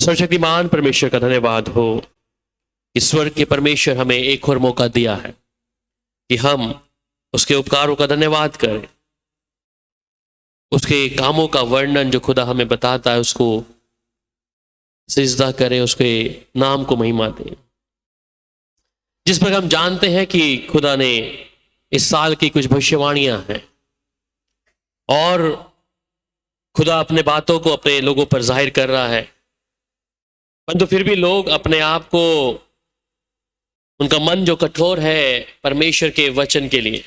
सर्वशक्तिमान परमेश्वर का धन्यवाद हो कि स्वर्ग के परमेश्वर हमें एक और मौका दिया है कि हम उसके उपकारों का धन्यवाद करें, उसके कामों का वर्णन जो खुदा हमें बताता है उसको सिजदा करें, उसके नाम को महिमा दें। जिस पर हम जानते हैं कि खुदा ने इस साल की कुछ भविष्यवाणियां हैं और खुदा अपने बातों को अपने लोगों पर जाहिर कर रहा है, परंतु फिर भी लोग अपने आप को, उनका मन जो कठोर है परमेश्वर के वचन के लिए,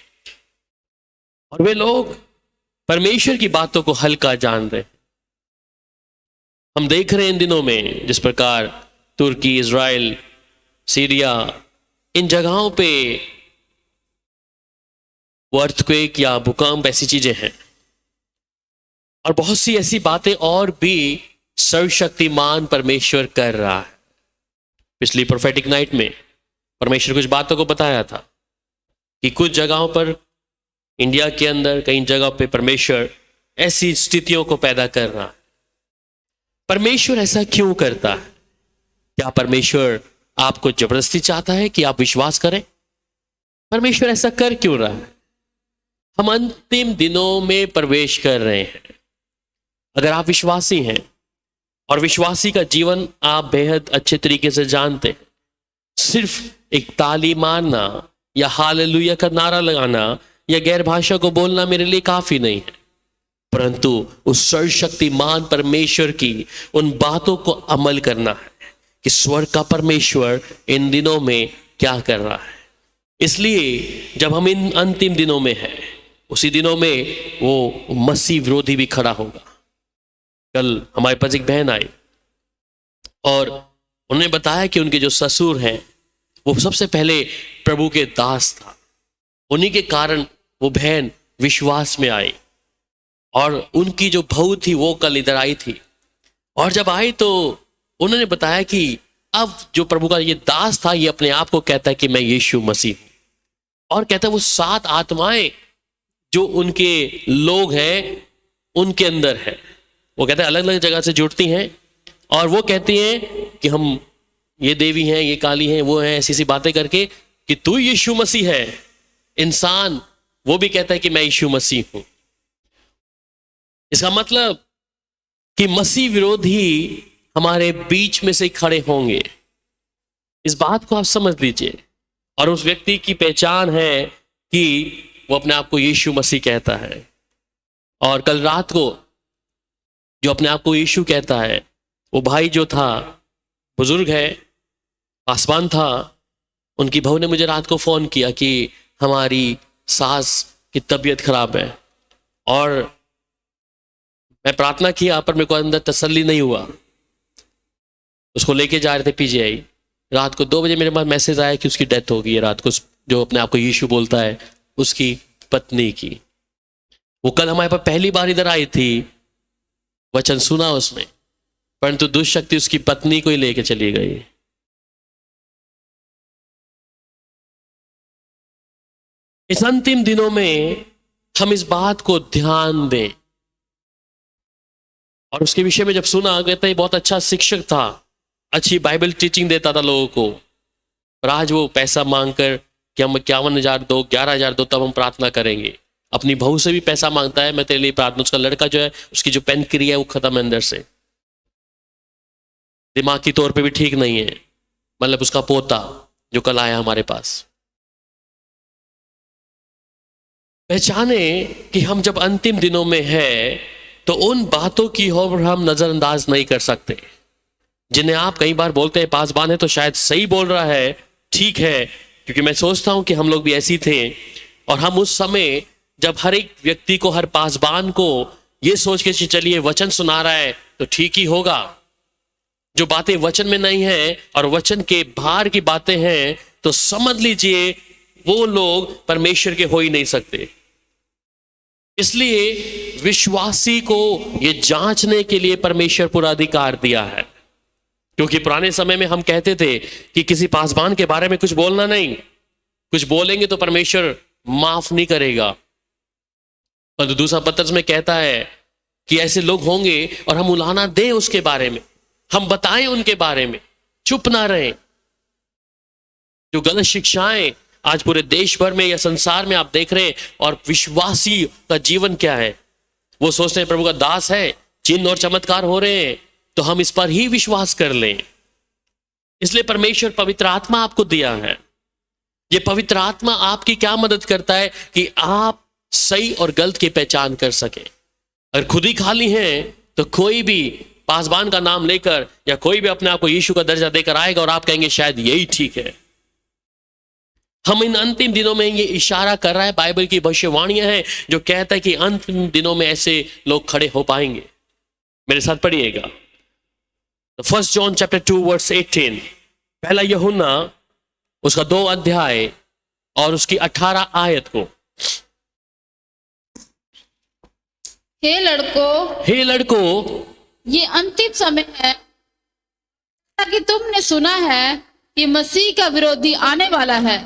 और वे लोग परमेश्वर की बातों को हल्का जान रहे हैं। हम देख रहे हैं इन दिनों में जिस प्रकार तुर्की, इजराइल, सीरिया, इन जगहों पे वो अर्थक्वेक या भूकंप ऐसी चीजें हैं, और बहुत सी ऐसी बातें और भी सर्वशक्तिमान परमेश्वर कर रहा है। पिछली प्रोफेटिक नाइट में परमेश्वर कुछ बातों को बताया था कि कुछ जगहों पर इंडिया के अंदर कई जगह पे परमेश्वर ऐसी स्थितियों को पैदा कर रहा है। परमेश्वर ऐसा क्यों करता है? क्या परमेश्वर आपको जबरदस्ती चाहता है कि आप विश्वास करें? परमेश्वर ऐसा कर क्यों रहा है? हम अंतिम दिनों में प्रवेश कर रहे हैं। अगर आप विश्वासी हैं और विश्वासी का जीवन आप बेहद अच्छे तरीके से जानते हैं, सिर्फ एक ताली मारना या हालेलुया का नारा लगाना या गैर भाषा को बोलना मेरे लिए काफी नहीं है, परंतु उस सर्वशक्तिमान परमेश्वर की उन बातों को अमल करना है कि स्वर्ग का परमेश्वर इन दिनों में क्या कर रहा है। इसलिए जब हम इन अंतिम दिनों में हैं, उसी दिनों में वो मसीह विरोधी भी खड़ा होगा। कल हमारे पास एक बहन आई और उन्होंने बताया कि उनके जो ससुर हैं वो सबसे पहले प्रभु के दास था, उन्हीं के कारण वो बहन विश्वास में आई, और उनकी जो बहू थी वो कल इधर आई थी, और जब आई तो उन्होंने बताया कि अब जो प्रभु का ये दास था ये अपने आप को कहता है कि मैं यीशु मसीह हूं, और कहता है वो 7 आत्माएं जो उनके लोग हैं उनके अंदर है। वो कहते हैं अलग अलग जगह से जुड़ती हैं और वो कहती हैं कि हम ये देवी हैं, ये काली हैं, वो हैं, ऐसी सी बातें करके कि तू यीशु मसीह है। इंसान वो भी कहता है कि मैं यीशु मसीह हूं। इसका मतलब कि मसीह विरोधी हमारे बीच में से खड़े होंगे। इस बात को आप समझ लीजिए, और उस व्यक्ति की पहचान है कि वो अपने आप को यीशु मसीह कहता है। और कल रात को जो अपने आप को यीशु कहता है वो भाई जो था, बुजुर्ग है, पासवान था, उनकी बहू ने मुझे रात को फोन किया कि हमारी सास की तबीयत खराब है, और मैं प्रार्थना किया पर मेरे को अंदर तसल्ली नहीं हुआ। उसको लेके जा रहे थे पीजीआई, रात को 2 बजे मेरे पास मैसेज आया कि उसकी डेथ हो गई है। रात को जो अपने आप को यीशु बोलता है उसकी पत्नी की, वो कल हमारे पास पहली बार इधर आई थी, वचन सुना उसने, परंतु दुष्शक्ति उसकी पत्नी को ही लेके चली गई। इस अंतिम दिनों में हम इस बात को ध्यान दें। और उसके विषय में जब सुना, कहता है बहुत अच्छा शिक्षक था, अच्छी बाइबल टीचिंग देता था लोगों को, पर आज वो पैसा मांगकर कि हम 51,000 दो, 11,000 दो, तब हम प्रार्थना करेंगे। अपनी बहू से भी पैसा मांगता है, मैं तेरे लिए प्रार्थना। उसका लड़का जो है उसकी जो पेनक्रिया है वो खत्म है अंदर से, दिमागी तौर पे भी ठीक नहीं है। मतलब उसका पोता जो कल आया हमारे पास। पहचाने कि हम जब अंतिम दिनों में हैं तो उन बातों की ओर हम नजरअंदाज नहीं कर सकते, जिन्हें आप कई बार बोलते हैं पासवान है तो शायद सही बोल रहा है, ठीक है, क्योंकि मैं सोचता हूं कि हम लोग भी ऐसी थे। और हम उस समय जब हर एक व्यक्ति को, हर पासवान को ये सोच के चलिए वचन सुना रहा है तो ठीक ही होगा, जो बातें वचन में नहीं है और वचन के बाहर की बातें हैं तो समझ लीजिए वो लोग परमेश्वर के हो ही नहीं सकते। इसलिए विश्वासी को ये जांचने के लिए परमेश्वर पूरा अधिकार दिया है, क्योंकि पुराने समय में हम कहते थे कि किसी पासवान के बारे में कुछ बोलना नहीं, कुछ बोलेंगे तो परमेश्वर माफ नहीं करेगा। पर दूसरा पत्रस में कहता है कि ऐसे लोग होंगे और हम उलाहना दें उसके बारे में, हम बताएं उनके बारे में, चुप ना रहें। जो गलत शिक्षाएं आज पूरे देश भर में या संसार में आप देख रहे हैं, और विश्वासी का जीवन क्या है, वो सोचते हैं प्रभु का दास है, चिन्ह और चमत्कार हो रहे हैं तो हम इस पर ही विश्वास कर लें। इसलिए परमेश्वर पवित्र आत्मा आपको दिया है। ये पवित्र आत्मा आपकी क्या मदद करता है कि आप सही और गलत की पहचान कर सके। अगर खुद ही खाली हैं तो कोई भी पासबान का नाम लेकर या कोई भी अपने आप को यीशु का दर्जा देकर आएगा और आप कहेंगे शायद यही ठीक है। हम इन अंतिम दिनों में ये इशारा कर रहा है, बाइबल की भविष्यवाणियां हैं जो कहता है कि अंतिम दिनों में ऐसे लोग खड़े हो पाएंगे। मेरे साथ पढ़िएगा 1 जॉन चैप्टर 2 वर्स 18, पहला यूहन्ना उसका 2 अध्याय और उसकी 18 आयत को। हे लड़कों, ये अंतिम समय है कि तुमने सुना है कि मसीह का विरोधी आने वाला है।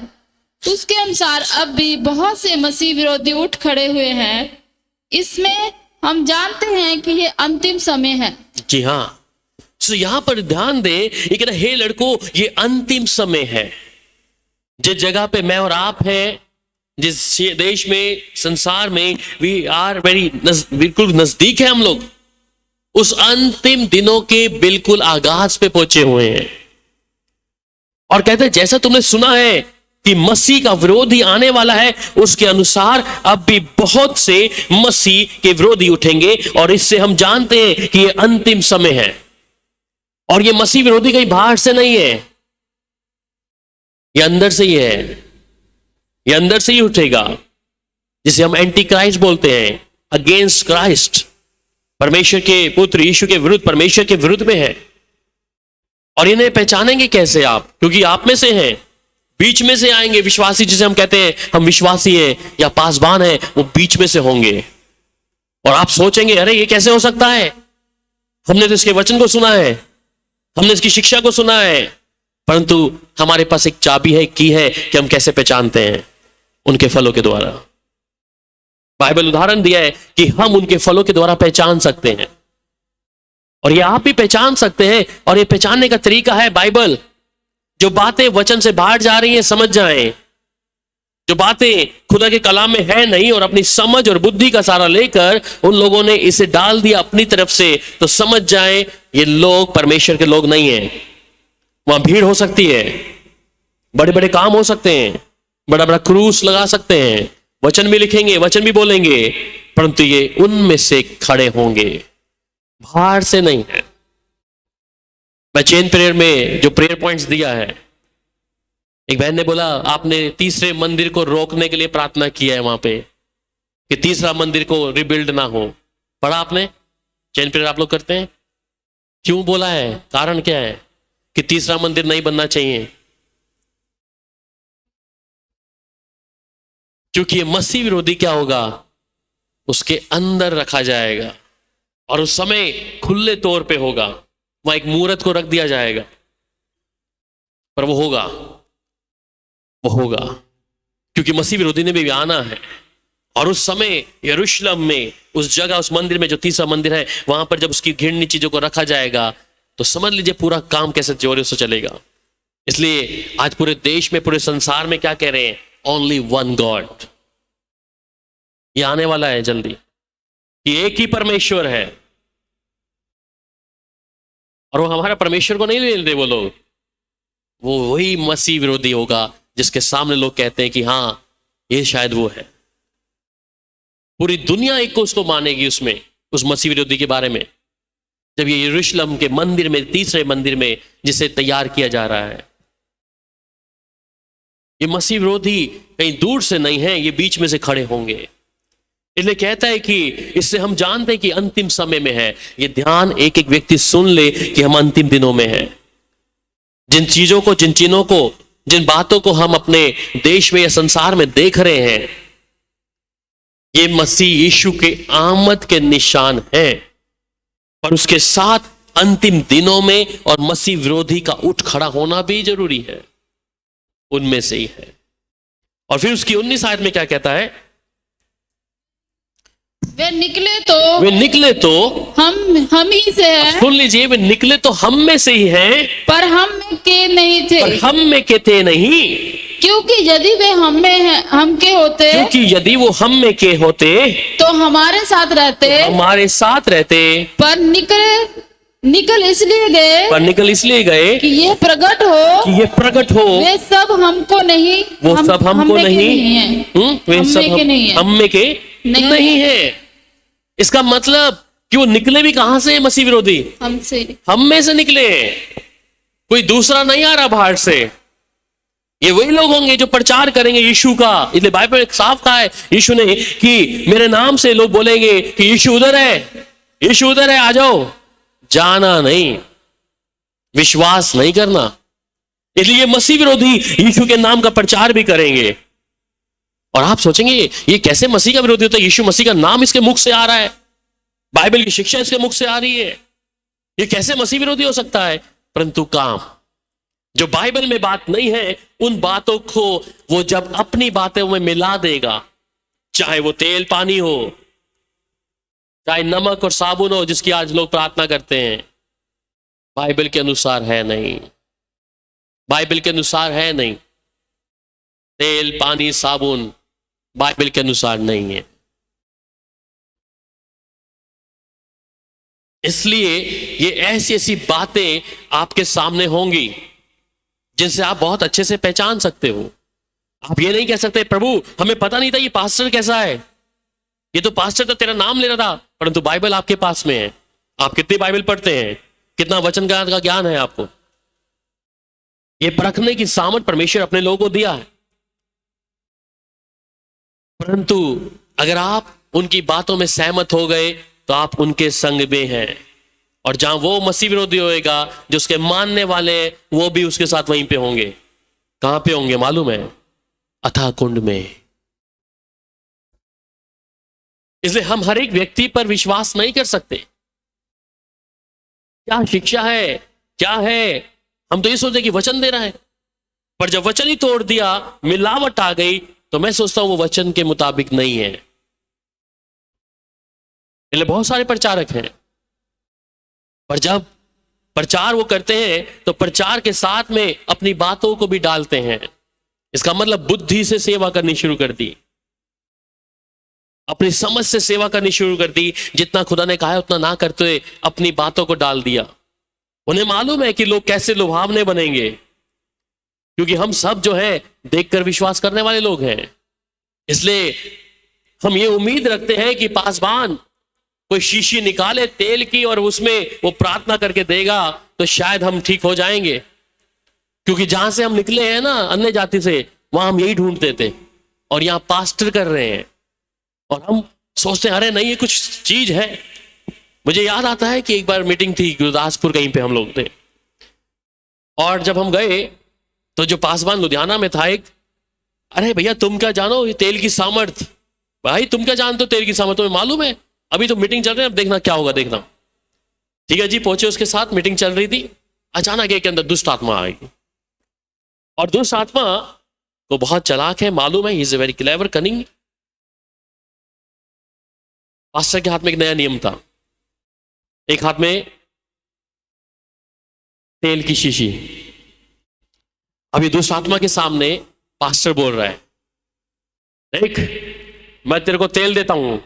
उसके अनुसार अब भी बहुत से मसीह विरोधी उठ खड़े हुए हैं। इसमें हम जानते हैं कि ये अंतिम समय है। जी हाँ, तो यहां पर ध्यान दें, ये कहता है हे लड़कों, ये अंतिम समय है। जिस जगह पे मैं और आप हैं, जिस देश में, संसार में, वी आर वेरी बिल्कुल नजदीक है हम लोग, उस अंतिम दिनों के बिल्कुल आगाज पे पहुंचे हुए हैं। और कहते हैं जैसा तुमने सुना है कि मसीह का विरोधी आने वाला है, उसके अनुसार अब भी बहुत से मसीह के विरोधी उठेंगे। और इससे हम जानते हैं कि यह अंतिम समय है। और यह मसीह विरोधी कहीं बाहर से नहीं है, यह अंदर से ही है। यह अंदर से ही उठेगा, जिसे हम एंटी क्राइस्ट बोलते हैं, अगेंस्ट क्राइस्ट। परमेश्वर के पुत्र यीशु के विरुद्ध, परमेश्वर के विरुद्ध में है। और इन्हें पहचानेंगे कैसे आप? क्योंकि आप में से हैं, बीच में से आएंगे विश्वासी, जिसे हम कहते हैं हम विश्वासी हैं या पासबान हैं, वो बीच में से होंगे। और आप सोचेंगे अरे ये कैसे हो सकता है, हमने तो इसके वचन को सुना है, हमने इसकी शिक्षा को सुना है, परंतु हमारे पास एक चाबी है, की है कि हम कैसे पहचानते हैं, उनके फलों के द्वारा। बाइबल उदाहरण दिया है कि हम उनके फलों के द्वारा पहचान सकते हैं। और ये आप भी पहचान सकते हैं। और ये पहचानने का तरीका है बाइबल। जो बातें वचन से बाहर जा रही हैं समझ जाएं, जो बातें खुदा के कलाम में है नहीं और अपनी समझ और बुद्धि का सहारा लेकर उन लोगों ने इसे डाल दिया अपनी तरफ से, तो समझ जाएं ये लोग परमेश्वर के लोग नहीं हैं। वहां भीड़ हो सकती है, बड़े बड़े काम हो सकते हैं, बड़ा बड़ा क्रूस लगा सकते हैं, वचन भी लिखेंगे, वचन भी बोलेंगे, परंतु ये उनमें से खड़े होंगे, बाहर से नहीं है। मैं चेन प्रेयर में जो प्रेयर पॉइंट्स दिया है, एक बहन ने बोला आपने तीसरे मंदिर को रोकने के लिए प्रार्थना किया है वहां पे, कि तीसरा मंदिर को रिबिल्ड ना हो। पढ़ा आपने? चेन प्रेयर आप लोग करते हैं? क्यों बोला है? कारण क्या है कि तीसरा मंदिर नहीं बनना चाहिए? क्योंकि ये मसीह विरोधी क्या होगा, उसके अंदर रखा जाएगा और उस समय खुले तौर पे होगा। वहां एक मूर्त को रख दिया जाएगा, पर वो होगा क्योंकि मसीह विरोधी ने भी आना है। और उस समय यरूशलेम में, उस जगह, उस मंदिर में जो तीसरा मंदिर है, वहां पर जब उसकी घिरनी चीजों को रखा जाएगा तो समझ लीजिए पूरा काम कैसे जोरों से चलेगा। इसलिए आज पूरे देश में, पूरे संसार में क्या कह रहे हैं? Only one God. ये आने वाला है जल्दी, कि एक ही परमेश्वर है। और वो हमारा परमेश्वर को नहीं लेते वो लोग, वो वही मसीह विरोधी होगा जिसके सामने लोग कहते हैं कि हां ये शायद वो है। पूरी दुनिया एक को उसको मानेगी उसमें, उस मसीह विरोधी के बारे में, जब ये यरूशलेम के मंदिर में, तीसरे मंदिर में जिसे तैयार किया जा रहा है। ये मसीह विरोधी कहीं दूर से नहीं है, ये बीच में से खड़े होंगे। इसलिए कहता है कि इससे हम जानते हैं कि अंतिम समय में है। ये ध्यान एक एक व्यक्ति सुन ले कि हम अंतिम दिनों में हैं। जिन चीजों को, जिन चिन्हों को, जिन बातों को हम अपने देश में या संसार में देख रहे हैं, ये मसीह यीशु के आमद के निशान हैं। और उसके साथ अंतिम दिनों में और मसीह विरोधी का उठ खड़ा होना भी जरूरी है, उनमें से ही है। और फिर उसकी 19 आयत में क्या कहता है? वे निकले तो हम ही से है, सुन लीजिए, वे निकले तो हम में से ही हैं, पर हम में के नहीं थे। पर हम में के थे नहीं। क्योंकि यदि वे हम के होते, क्योंकि यदि वो हम में के होते तो हमारे साथ रहते, पर निकल इसलिए गए कि ये प्रकट हो वे सब हमको नहीं, वो सब हमको नहीं है, वे सब हम में के नहीं है। इसका मतलब कि वो निकले भी कहां से? मसीह विरोधी हम में से निकले, कोई दूसरा नहीं आ रहा बाहर से। ये वही लोग होंगे जो प्रचार करेंगे यीशु का। इसलिए बाइबल में साफ कहा है यीशु ने कि मेरे नाम से लोग बोलेंगे कि यीशु उधर है, आ जाओ। जाना नहीं, विश्वास नहीं करना। इसलिए मसीह विरोधी यीशु के नाम का प्रचार भी करेंगे। और आप सोचेंगे ये कैसे मसीह का विरोधी होता है? यीशु मसीह का नाम इसके मुख से आ रहा है, बाइबल की शिक्षा इसके मुख से आ रही है, ये कैसे मसीह विरोधी हो सकता है? परंतु काम जो बाइबल में बात नहीं है, उन बातों को वो जब अपनी बातों में मिला देगा, चाहे वो तेल पानी हो, चाहे नमक और साबुन हो जिसकी आज लोग प्रार्थना करते हैं, बाइबल के अनुसार है नहीं, बाइबल के अनुसार है नहीं। तेल पानी साबुन बाइबल के अनुसार नहीं है। इसलिए ये ऐसी ऐसी बातें आपके सामने होंगी जिनसे आप बहुत अच्छे से पहचान सकते हो। आप ये नहीं कह सकते प्रभु हमें पता नहीं था ये पास्टर कैसा है, ये तो पास्टर तो तेरा नाम ले रहा था। परंतु बाइबल आपके पास में है, आप कितनी बाइबल पढ़ते हैं, कितना वचन का ज्ञान है आपको, ये परखने की सामर्थ परमेश्वर अपने लोगों को दिया है। परंतु अगर आप उनकी बातों में सहमत हो गए तो आप उनके संग में हैं, और जहां वो मसीह विरोधी होएगा, जो उसके मानने वाले वो भी उसके साथ वहीं पे होंगे। कहां पे होंगे मालूम है? अथाह कुंड में। इसलिए हम हर एक व्यक्ति पर विश्वास नहीं कर सकते। क्या शिक्षा है, क्या है? हम तो ये सोचते कि वचन दे रहा है, पर जब वचन ही तोड़ दिया, मिलावट आ गई, तो मैं सोचता हूं वो वचन के मुताबिक नहीं है। इसलिए बहुत सारे प्रचारक हैं, पर जब प्रचार वो करते हैं तो प्रचार के साथ में अपनी बातों को भी डालते हैं। इसका मतलब बुद्धि से सेवा करनी शुरू कर दी, अपनी समझ से सेवा करनी शुरू कर दी, जितना खुदा ने कहा है उतना ना करते हुए अपनी बातों को डाल दिया। उन्हें मालूम है कि लोग कैसे लुभावने बनेंगे, क्योंकि हम सब जो है देखकर विश्वास करने वाले लोग हैं। इसलिए हम ये उम्मीद रखते हैं कि पासवान कोई शीशी निकाले तेल की और उसमें वो प्रार्थना करके देगा तो शायद हम ठीक हो जाएंगे, क्योंकि जहां से हम निकले हैं ना अन्य जाति से, वहां हम यही ढूंढते थे, और यहां पास्टर कर रहे हैं और हम सोचते हैं अरे नहीं ये कुछ चीज है। मुझे याद आता है कि एक बार मीटिंग थी गुरदासपुर, कहीं पे हम लोग थे, और जब हम गए तो जो पासवान लुधियाना में था एक, अरे भैया तुम क्या जानो ये तेल की सामर्थ, भाई तुम क्या जानते हो तेल की सामर्थ, तुम्हें मालूम है अभी तो मीटिंग चल रही है, अब देखना क्या होगा देखना। ठीक है जी, पहुंचे, उसके साथ मीटिंग चल रही थी। अचानक एक के अंदर दुष्ट आत्मा आएगी, और दुष्ट आत्मा को बहुत चालाक है, मालूम है, he is a very clever cunning. Pastor के हाथ में एक नया नियम था, एक हाथ में तेल की शीशी। अभी दुष्ट आत्मा के सामने पास्टर बोल रहा है, देख मैं तेरे को तेल देता हूं।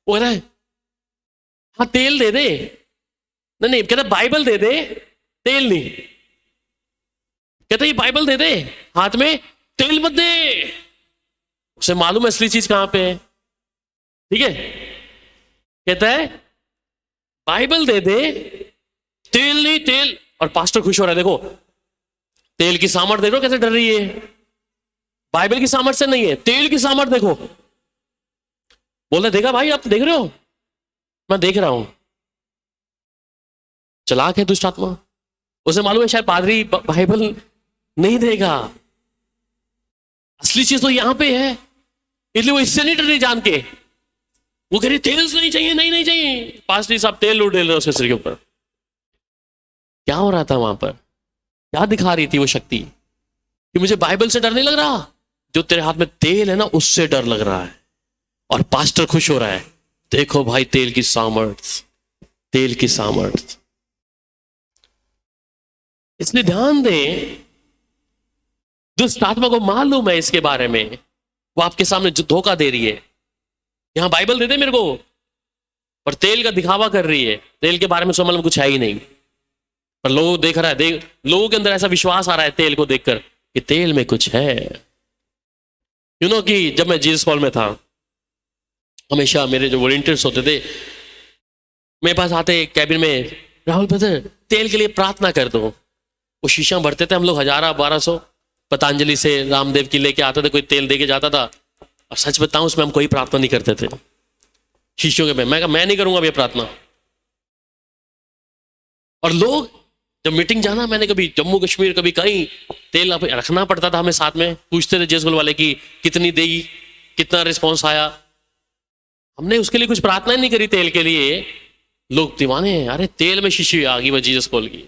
वो कह रहा है हाँ तेल दे दे, नहीं कहता बाइबल दे दे, तेल नहीं। कहता ये बाइबल दे दे, हाथ में तेल मत दे। उसे मालूम है असली चीज कहां पे है, ठीक है। कहता है बाइबल दे दे, तेल नहीं, तेल। और पास्टर खुश हो रहा है, देखो तेल की सामर्थ देखो कैसे डर रही है, बाइबल की सामर्थ से नहीं है, तेल की सामर्थ देखो। बोल रहे देखा भाई, आप देख रहे हो, मैं देख रहा हूं। चालाक है दुष्ट आत्मा, उसे मालूम है शायद पादरी बाइबल नहीं देगा, असली चीज तो यहां पे है, इसलिए वो इससे नहीं डर रही जान के। वो कह रही तेल नहीं चाहिए, नहीं चाहिए। पास्टर साहब तेल उड़ेल रहे उसके सिर के ऊपर। क्या हो रहा था वहां पर, क्या दिखा रही थी वो शक्ति कि मुझे बाइबल से डर नहीं लग रहा, जो तेरे हाथ में तेल है ना उससे डर लग रहा है। और पास्टर खुश हो रहा है, देखो भाई तेल की सामर्थ, तेल की सामर्थ। इसलिए ध्यान दें, दुष्ट आत्मा को मालूम है इसके बारे में, वो आपके सामने जो धोखा दे रही है, यहां बाइबल दे दे मेरे को, पर तेल का दिखावा कर रही है, तेल के बारे में समझ में कुछ है ही नहीं, पर लोग देख रहा है, लोगों के अंदर ऐसा विश्वास आ रहा है तेल को देखकर कि तेल में कुछ है। कि जब मैं जीसस कॉल में था, हमेशा मेरे जो वॉलंटियर्स होते थे मेरे पास आते कैबिन में, राहुल ब्रदर तेल के लिए प्रार्थना कर दो। वो शीशा भरते थे हम लोग 1000-1200 पतंजलि से, रामदेव की लेके आते थे, कोई तेल दे के जाता था, और सच बताऊं उसमें हम कोई प्रार्थना नहीं करते थे शीशों के में। मैं कहा मैं नहीं करूंगा ये प्रार्थना। और लोग जब मीटिंग जाना, मैंने कभी जम्मू कश्मीर कभी कहीं तेल रखना पड़ता था हमें साथ में, पूछते थे जेसुल वाले की कितनी देगी, कितना रिस्पॉन्स आया। हमने उसके लिए कुछ प्रार्थना नहीं करी तेल के लिए। लोग दीवाने हैं, अरे तेल में शीशी आ गई वो जीसस कॉल की।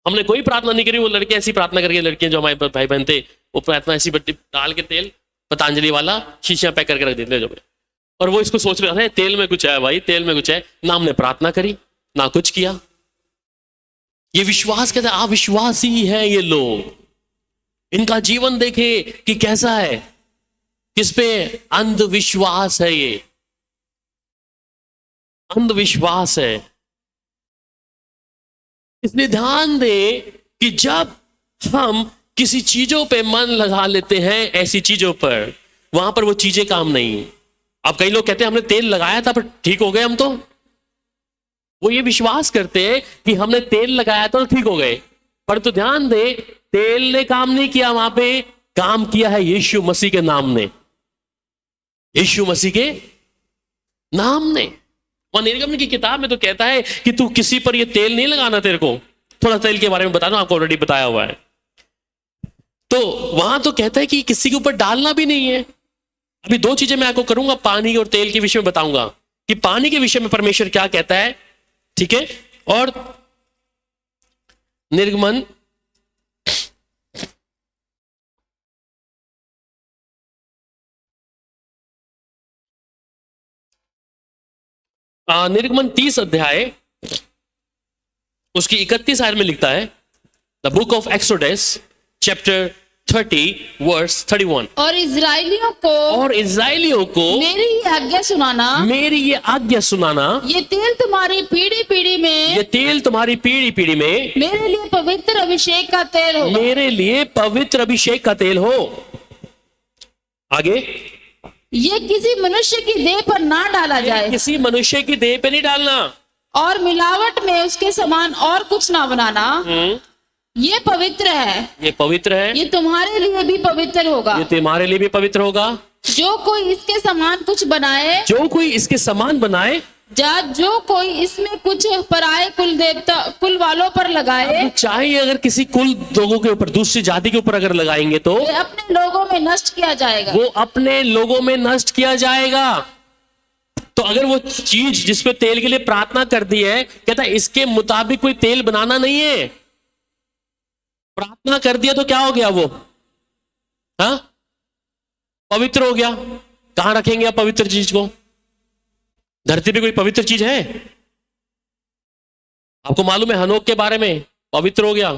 हमने कोई प्रार्थना नहीं करी, वो लड़के ऐसी प्रार्थना करके, लड़कियां जो हमारे भाई बहन थे वो प्रार्थना ऐसी बट्टी डाल के तेल पतंजलि वाला शीशियां पैक करके रख देते जो, और वो इसको सोच रहे थे तेल में कुछ है भाई, तेल में कुछ है। ना हमने प्रार्थना करी ना कुछ किया। ये विश्वास कहते हैं, अविश्वासी है ये लोग। इनका जीवन देखे कि कैसा है, किस पे अंधविश्वास है, ये अंधविश्वास है। इसलिए ध्यान दे कि जब हम किसी चीजों पे मन लगा लेते हैं, ऐसी चीजों पर, वहां पर वो चीजें काम नहीं। अब कई लोग कहते हैं हमने तेल लगाया था पर ठीक हो गए हम, तो वो ये विश्वास करते हैं कि हमने तेल लगाया था तो ठीक हो गए, पर तो ध्यान दे तेल ने काम नहीं किया, वहां पे काम किया है यीशु मसीह के नाम ने, यीशु मसीह के नाम ने। और निर्गमन की किताब में तो कहता है कि तू किसी पर ये तेल नहीं लगाना, तेरे को थोड़ा तेल के बारे में बताना, आपको ऑलरेडी बताया हुआ है। तो वहां तो कहता है कि किसी के ऊपर डालना भी नहीं है। अभी 2 चीजें मैं आपको करूंगा, पानी और तेल के विषय में बताऊंगा कि पानी के विषय में परमेश्वर क्या कहता है, ठीक है। और निर्गमन निर्गमन 30 अध्याय उसकी 31 आयत में लिखता है, the book of Exodus chapter 30 verse 31। और इजराइलियों को मेरी ये आज्ञा सुनाना, मेरी ये आज्ञा सुनाना, ये तेल तुम्हारी पीढ़ी पीढ़ी में, ये तेल तुम्हारी पीढ़ी पीढ़ी में मेरे लिए पवित्र अभिषेक का तेल हो, मेरे लिए पवित्र अभिषेक का तेल हो। आगे, ये किसी मनुष्य की देह पर ना डाला जाए, किसी मनुष्य की देह पे नहीं डालना, और मिलावट में उसके समान और कुछ ना बनाना। ये पवित्र है, ये पवित्र है, ये तुम्हारे लिए भी पवित्र होगा, ये तुम्हारे लिए भी पवित्र होगा। जो कोई इसके समान कुछ बनाए, जो कोई इसके समान बनाए, जो कोई इसमें कुछ पराये कुल वालों पर लगाए, चाहे अगर किसी कुल लोगों के ऊपर, दूसरी जाति के ऊपर अगर लगाएंगे तो वे अपने लोगों में नष्ट किया जाएगा, वो अपने लोगों में नष्ट किया जाएगा। तो अगर वो चीज जिसपे तेल के लिए प्रार्थना कर दी है, कहता है इसके मुताबिक कोई तेल बनाना नहीं है, प्रार्थना कर दिया तो क्या हो गया वो, हाँ पवित्र हो गया। कहां रखेंगे आप पवित्र चीज को? धरती पे कोई पवित्र चीज है? आपको मालूम है हनोक के बारे में, पवित्र हो गया,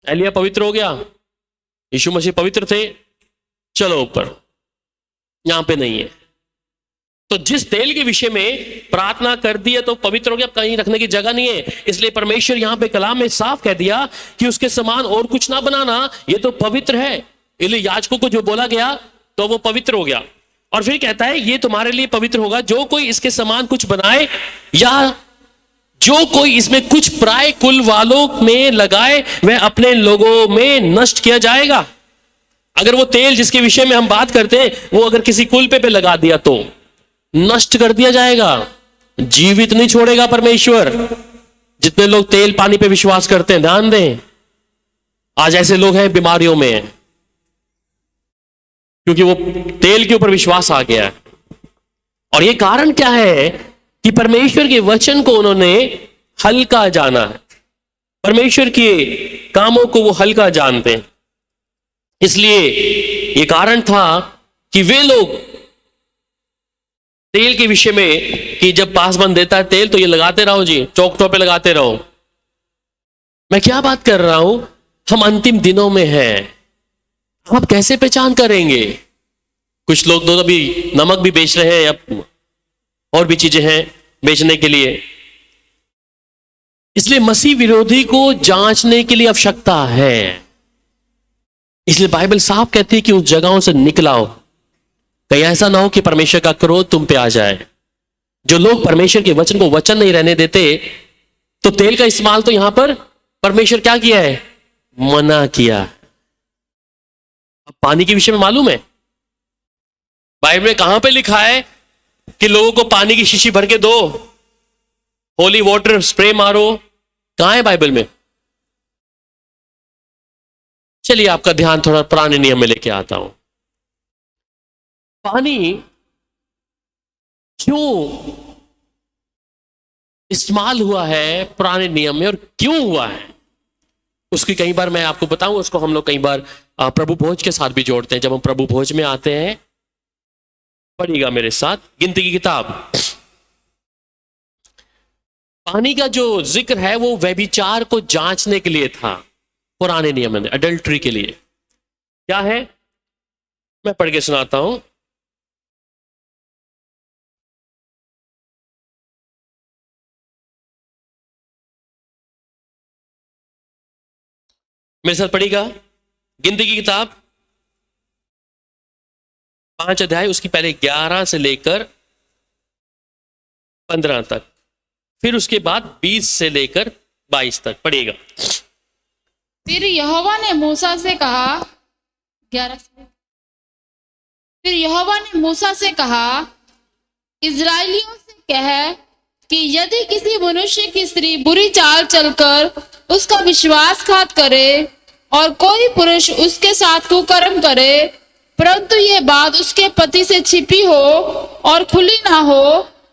एलिया पवित्र हो गया, यीशु मसीह पवित्र थे, चलो ऊपर, यहां पे नहीं है। तो जिस तेल के विषय में प्रार्थना कर दी है तो पवित्र हो गया, कहीं रखने की जगह नहीं है। इसलिए परमेश्वर यहां पे कलाम में साफ कह दिया कि उसके समान और कुछ ना बनाना, ये तो पवित्र है। इसलिए याजकों को जो बोला गया तो वो पवित्र हो गया। और फिर कहता है ये तुम्हारे लिए पवित्र होगा, जो कोई इसके समान कुछ बनाए या जो कोई इसमें कुछ पराये कुल वालों में लगाए, वह अपने लोगों में नष्ट किया जाएगा। अगर वो तेल जिसके विषय में हम बात करते हैं वो अगर किसी कुल पे लगा दिया तो नष्ट कर दिया जाएगा, जीवित नहीं छोड़ेगा परमेश्वर। जितने लोग तेल पानी पे विश्वास करते हैं, ध्यान दें, आज ऐसे लोग हैं बीमारियों में हैं, क्योंकि वो तेल के ऊपर विश्वास आ गया। और ये कारण क्या है कि परमेश्वर के वचन को उन्होंने हल्का जाना है, परमेश्वर के कामों को वो हल्का जानते हैं। इसलिए ये कारण था कि वे लोग तेल के विषय में कि जब पासवान देता है तेल तो ये लगाते रहो जी, चौखटों पे लगाते रहो। मैं क्या बात कर रहा हूं, हम अंतिम दिनों में हैं, आप कैसे पहचान करेंगे? कुछ लोग तो अभी नमक भी बेच रहे हैं या और भी चीजें हैं बेचने के लिए। इसलिए मसीह विरोधी को जांचने के लिए आवश्यकता है। इसलिए बाइबल साफ कहती है कि उस जगहों से निकलाओ, कहीं ऐसा ना हो कि परमेश्वर का क्रोध तुम पे आ जाए। जो लोग परमेश्वर के वचन को वचन नहीं रहने देते, तो तेल का इस्तेमाल तो यहां पर परमेश्वर क्या किया है? मना किया। अब पानी के विषय में मालूम है बाइबल में कहां पे लिखा है कि लोगों को पानी की शीशी भर के दो, होली वाटर स्प्रे मारो? कहां है बाइबल में? चलिए आपका ध्यान थोड़ा पुराने नियम में लेके आता हूं। पानी क्यों इस्तेमाल हुआ है पुराने नियम में और क्यों हुआ है, उसकी कई बार मैं आपको बताऊं। उसको हम लोग कई बार प्रभु भोज के साथ भी जोड़ते हैं। जब हम प्रभु भोज में आते हैं, पढ़िएगा मेरे साथ गिनती की किताब। पानी का जो जिक्र है वो व्यभिचार को जांचने के लिए था पुराने नियम में, अडल्ट्री के लिए। क्या है मैं पढ़ के सुनाता हूं। मेरे साथ पढ़िएगा गिनती की किताब 5 अध्याय, उसकी पहले 11 से लेकर 15 तक, फिर उसके बाद 20 से लेकर 22 तक पढ़िएगा। फिर यहोवा ने मूसा से कहा, 11 से, फिर यहोवा ने मूसा से कहा, इजराइलियों से कह कि यदि किसी मनुष्य की स्त्री बुरी चाल चलकर उसका विश्वासघात करे और कोई पुरुष उसके साथ कुकर्म करे, परंतु ये बात उसके पति से छिपी हो और खुली ना हो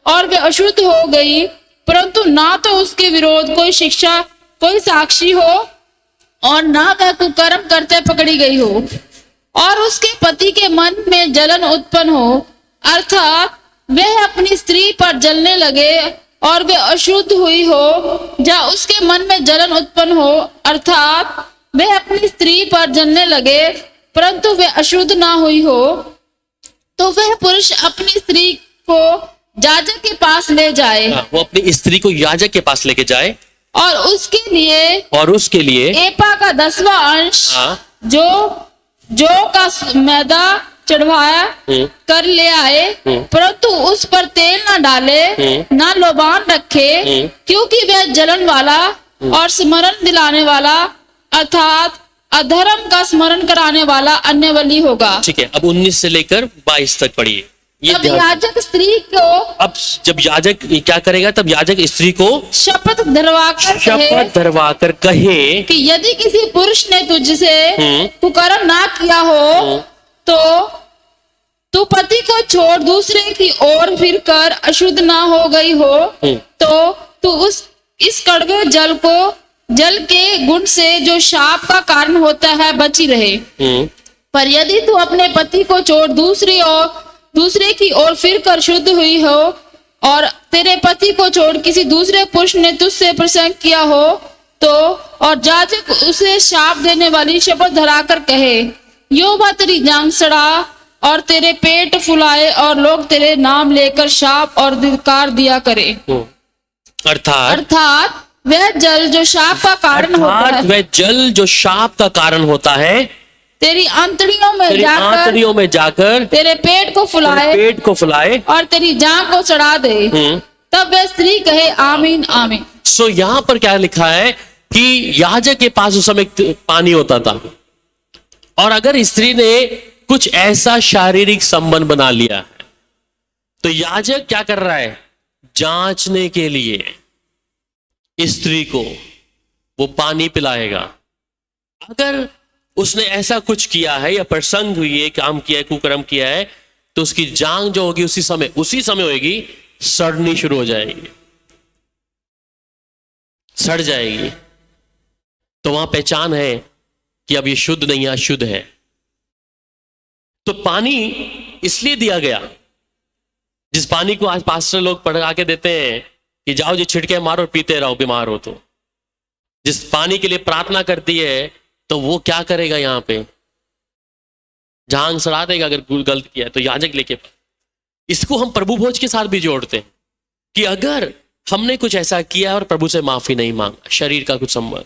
और वे अशुद्ध हो गई, परंतु ना तो उसके विरोध कोई शिक्षा, कोई साक्षी हो और ना वह कुकर्म करते पकड़ी गई हो, और उसके पति के मन में जलन उत्पन्न हो, अर्थात वह अपनी स्त्री पर जलने लगे और वे अशुद्ध हुई हो, या उसके मन में जलन उत्पन्न हो, अर्थात वह अपनी स्त्री पर जलने लगे परंतु वे अशुद्ध ना हुई हो, तो वह पुरुष अपनी स्त्री को याजक के पास ले जाए। वो अपनी स्त्री को याजक के पास लेके जाए और उसके लिए एपा का 10वां अंश जो का मैदा चढ़वाया कर ले आए, परंतु उस पर तेल ना डाले ना लोबान रखे, क्योंकि वह जलन वाला और स्मरण दिलाने वाला अर्थात अधर्म का स्मरण कराने वाला अन्य बलि होगा। ठीक है, अब 19 से लेकर 22 तक पढ़िए। तब याजक स्त्री को, अब जब याजक क्या करेगा, तब याजक स्त्री को शपथ धरवाकर कहे कि यदि किसी पुरुष ने तुझसे कुकर्म ना किया हो तो तू पति को छोड़ दूसरे की ओर फिर कर अशुद्ध ना हो गई हो, तो तू इस कड़वे जल के गुण से जो शाप का कारण होता है बची रहे। पर यदि तू अपने पति को छोड़ दूसरे की ओर फिर कर शुद्ध हुई हो और तेरे पति को छोड़ किसी दूसरे पुरुष ने तुझसे प्रसंग किया हो, तो और याजक उसे शाप देने वाली शपथ धराकर कहे, यहोवा तेरी जांघ सड़ा और तेरे पेट फुलाए और लोग तेरे नाम लेकर शाप और धिक्कार दिया करे। अर्थात वह जल जो शाप का कारण होता है, वह जल जो शाप का कारण होता है तेरी आंतड़ियों में जाकर तेरे पेट को फुलाए और तेरी जांघ को चढ़ा दे, तब वह स्त्री कहे आमीन आमीन। सो यहाँ पर क्या लिखा है कि याजक के पास उस समय पानी होता था, और अगर स्त्री ने कुछ ऐसा शारीरिक संबंध बना लिया है तो याजक क्या कर रहा है, जांचने के लिए स्त्री को वो पानी पिलाएगा। अगर उसने ऐसा कुछ किया है या प्रसंग हुई है, काम किया है, कुकर्म किया है, तो उसकी जांघ जो होगी उसी समय होगी, सड़नी शुरू हो जाएगी, सड़ जाएगी। तो वहां पहचान है कि अब ये शुद्ध नहीं है, अशुद्ध है। तो पानी इसलिए दिया गया जिस पानी को आज पास्टर लोग पढ़ा के देते हैं कि जाओ जी छिड़के मारो पीते रहो बीमार हो तो, जिस पानी के लिए प्रार्थना करती है तो वो क्या करेगा यहाँ पे, जान सड़ा देगा अगर गलत किया तो याजक लेके। इसको हम प्रभु भोज के साथ भी जोड़ते हैं कि अगर हमने कुछ ऐसा किया और प्रभु से माफी नहीं मांगा, शरीर का कुछ संबंध,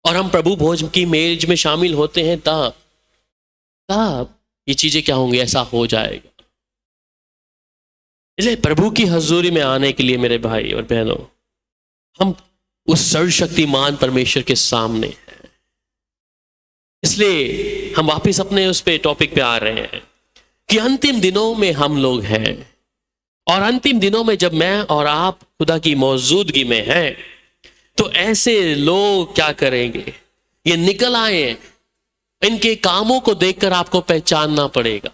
और हम प्रभु भोज की मेज में शामिल होते हैं, तब ये चीजें क्या होंगी, ऐसा हो जाएगा। इसलिए प्रभु की हजूरी में आने के लिए मेरे भाई और बहनों, हम उस सर्वशक्तिमान परमेश्वर के सामने हैं। इसलिए हम वापस अपने उस पे टॉपिक पे आ रहे हैं कि अंतिम दिनों में हम लोग हैं, और अंतिम दिनों में जब मैं और आप खुदा की मौजूदगी में हैं, तो ऐसे लोग क्या करेंगे, ये निकल आए, इनके कामों को देखकर आपको पहचानना पड़ेगा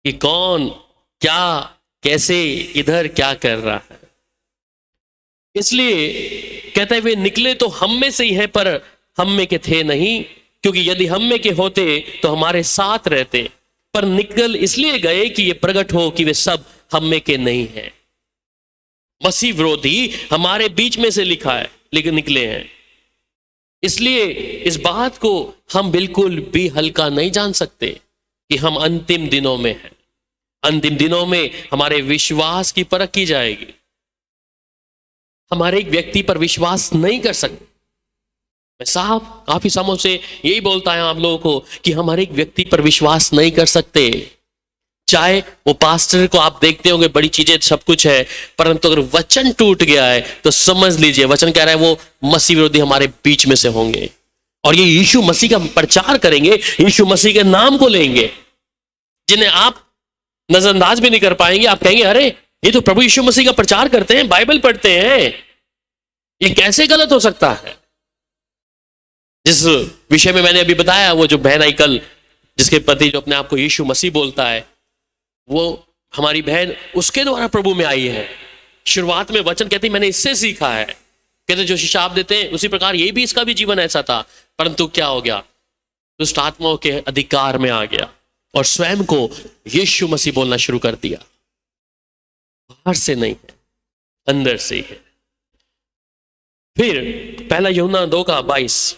कि कौन क्या कैसे इधर क्या कर रहा है। इसलिए कहते हैं वे निकले तो हम में से ही है, पर हम में के थे नहीं, क्योंकि यदि हम में के होते तो हमारे साथ रहते, पर निकल इसलिए गए कि ये प्रकट हो कि वे सब हम में के नहीं हैं। मसीह विरोधी हमारे बीच में से लिखा है, लेकिन निकले हैं। इसलिए इस बात को हम बिल्कुल भी हल्का नहीं जान सकते कि हम अंतिम दिनों में हैं। अंतिम दिनों में हमारे विश्वास की परख की जाएगी। हमारे एक व्यक्ति पर विश्वास नहीं कर सकते। मैं साहब काफी समय से यही बोलता है आप लोगों को कि हम हर एक व्यक्ति पर विश्वास नहीं कर सकते। चाहे वो पास्टर को आप देखते होंगे, बड़ी चीजें सब कुछ है, परंतु अगर वचन टूट गया है तो समझ लीजिए वचन कह रहा है वो मसीह विरोधी हमारे बीच में से होंगे, और ये यीशु मसीह का प्रचार करेंगे, यीशु मसीह के नाम को लेंगे, जिन्हें आप नजरअंदाज भी नहीं कर पाएंगे। आप कहेंगे अरे ये तो प्रभु यीशु मसीह का प्रचार करते हैं, बाइबल पढ़ते हैं, ये कैसे गलत हो सकता है। जिस विषय में मैंने अभी बताया, वो जो बहन आई कल, जिसके पति जो अपने आप को यीशु मसीह बोलता है, वो हमारी बहन उसके द्वारा प्रभु में आई है। शुरुआत में वचन कहते मैंने इससे सीखा है, कहते जो शिक्षा आप देते हैं उसी प्रकार ये भी, इसका भी जीवन ऐसा था, परंतु क्या हो गया, दुष्ट आत्माओं के अधिकार में आ गया और स्वयं को यीशु मसीह बोलना शुरू कर दिया। बाहर से नहीं है, अंदर से ही है। फिर पहला यूहन्ना 2:22,